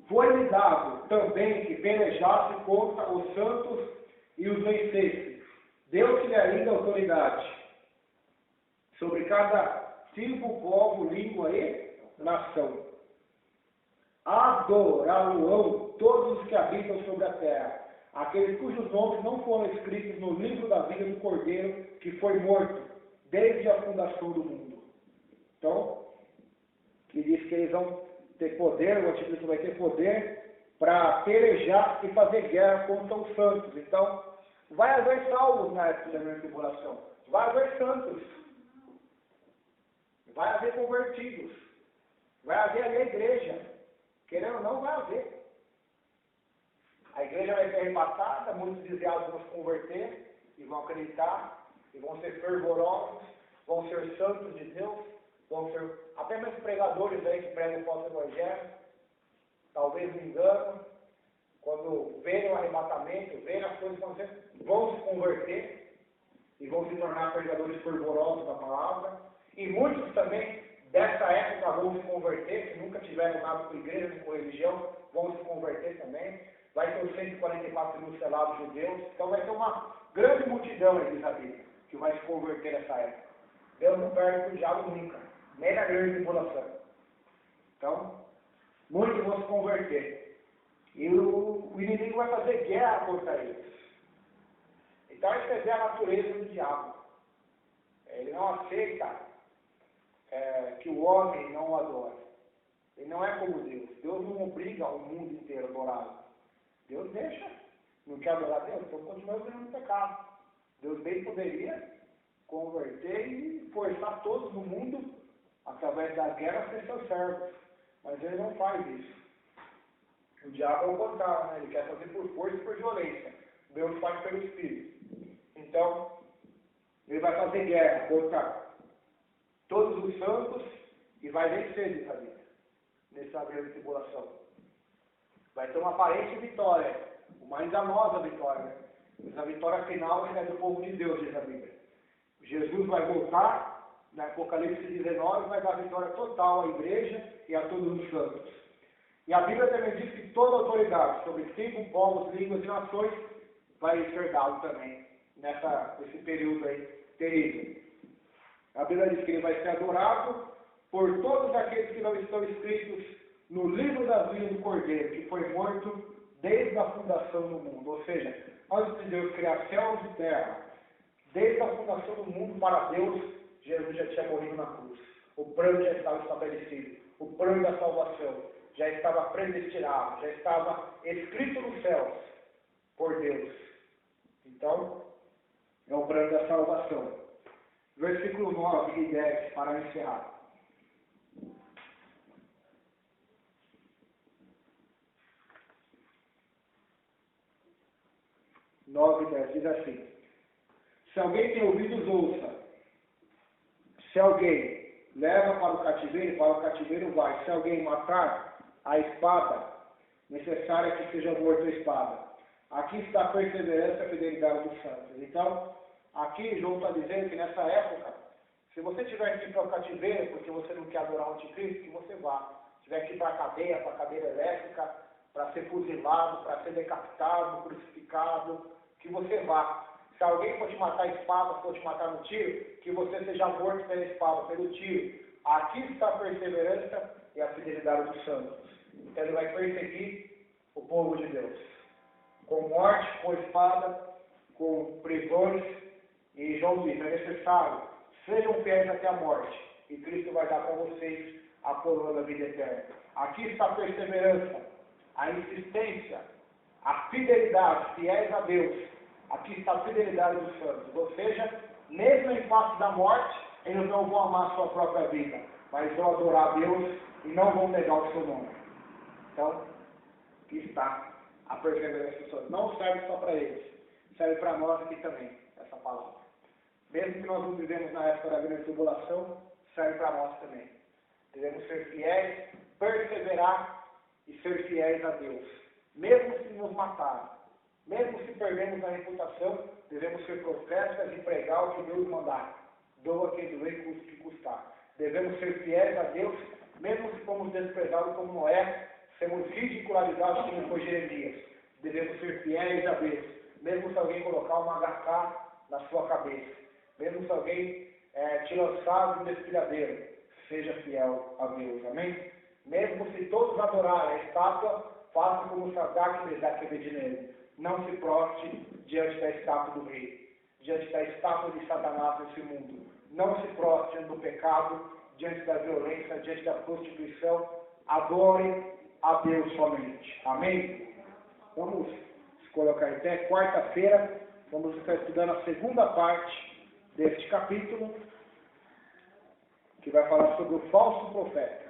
Foi-lhe dado também que pelejasse contra os santos e os vencesse. Deu-se-lhe ainda autoridade sobre cada tribo, povo, língua e nação. Adorá-lo-ão todos os que habitam sobre a terra, aqueles cujos nomes não foram escritos no livro da vida do Cordeiro, que foi morto desde a fundação do mundo. Então, que diz que eles vão ter poder, o anticristo vai ter poder para pelejar e fazer guerra contra os santos. Então, vai haver salvos na época da grande tribulação, vai haver santos, vai haver convertidos, vai haver ali a igreja, querendo ou não, vai haver. A igreja vai ser arrebatada, muitos desviados vão se converter e vão acreditar, e vão ser fervorosos, vão ser santos de Deus, vão ser até mesmo pregadores aí que pregam o falso evangelho, talvez me engano, quando verem o arrebatamento, verem as coisas acontecendo, vão se converter e vão se tornar pregadores fervorosos da palavra, e muitos também dessa época vão se converter, que nunca tiveram nada com igreja nem com religião, vão se converter também. Vai ter os 144 mil selados judeus, então vai ter uma grande multidão, diz a Bíblia, que vai se converter nessa época. Deus não perde para o diabo nunca, nem na grande tribulação. Então, muitos vão se converter. E o inimigo vai fazer guerra contra eles. Então, essa é a natureza do diabo. Ele não aceita que o homem não o adore. Ele não é como Deus. Deus não obriga o mundo inteiro a adorá-lo. Deus deixa. Não quer adorar Deus? Então continua vivendo no pecado. Deus bem poderia converter e forçar todos no mundo, através da guerra, a ser seus servos. Mas ele não faz isso. O diabo é o contrário, né? Ele quer fazer por força e por violência. Deus faz pelo Espírito. Então, ele vai fazer guerra contra todos os santos e vai vencer, diz a Bíblia, nessa grande tribulação. Vai ter uma aparente vitória, uma enganosa vitória, né? Mas a vitória final é do povo de Deus, diz a Bíblia. Jesus vai voltar, no Apocalipse 19, vai dar vitória total à igreja e a todos os santos. E a Bíblia também diz que toda autoridade sobre tribos, povos, línguas e nações vai ser dado também nesse período aí terrível. A Bíblia diz que ele vai ser adorado por todos aqueles que não estão escritos no livro da vida do Cordeiro, que foi morto desde a fundação do mundo. Ou seja, antes de Deus criar céus e terra, desde a fundação do mundo para Deus, Jesus já tinha morrido na cruz. O plano já estava estabelecido. O plano da salvação já estava predestinado, já estava escrito nos céus por Deus. Então, é o plano da salvação. Versículo 9 e 10, para encerrar. Nove e 10 diz assim: se alguém tem ouvidos, ouça. Se alguém leva para o cativeiro vai. Se alguém matar, a espada, necessária que seja morto a espada. Aqui está a perseverança e a fidelidade dos santos. Então, aqui João está dizendo que nessa época, se você tiver que ir para o cativeiro, porque você não quer adorar o anticristo, que você vá. Se tiver que ir para a cadeira elétrica, para ser fuzilado, para ser decapitado, crucificado, que você vá. Se alguém for te matar a espada, for te matar no tiro, que você seja morto pela espada, pelo tiro. Aqui está a perseverança e a fidelidade dos santos. Então ele vai perseguir o povo de Deus. Com morte, com espada, com prisões. E João diz, é necessário, sejam fiéis até a morte. E Cristo vai dar para vocês a coroa da vida eterna. Aqui está a perseverança, a insistência, a fidelidade, fiéis a Deus. Aqui está a fidelidade dos santos. Ou seja, mesmo em face da morte, eles não vão amar a sua própria vida, mas vão adorar a Deus e não vão negar o seu nome. Então, aqui está a perseverança dos santos. Não serve só para eles, serve para nós aqui também, essa palavra. Mesmo que nós não vivemos na época da grande tribulação, serve para nós também. Devemos ser fiéis, perseverar e ser fiéis a Deus. Mesmo se nos matarem, mesmo se perdemos a reputação, devemos ser profetas e pregar o que Deus mandar. Doa quem doer, custe que custar. Devemos ser fiéis a Deus, mesmo se formos desprezados como Noé, sermos ridicularizados como foi Jeremias. Devemos ser fiéis a Deus, mesmo se alguém colocar uma HK na sua cabeça. Mesmo se alguém te lançar no desfiladeiro, seja fiel a Deus. Amém? Mesmo se todos adorarem a estátua, faça como Sadraque, Mesaque e Abednego. Não se prostre diante da estátua do rei, diante da estátua de Satanás nesse mundo. Não se prostre diante do pecado, diante da violência, diante da prostituição. Adore a Deus somente. Amém? Vamos se colocar em pé. Quarta-feira, vamos estar estudando a segunda parte deste capítulo, que vai falar sobre o falso profeta.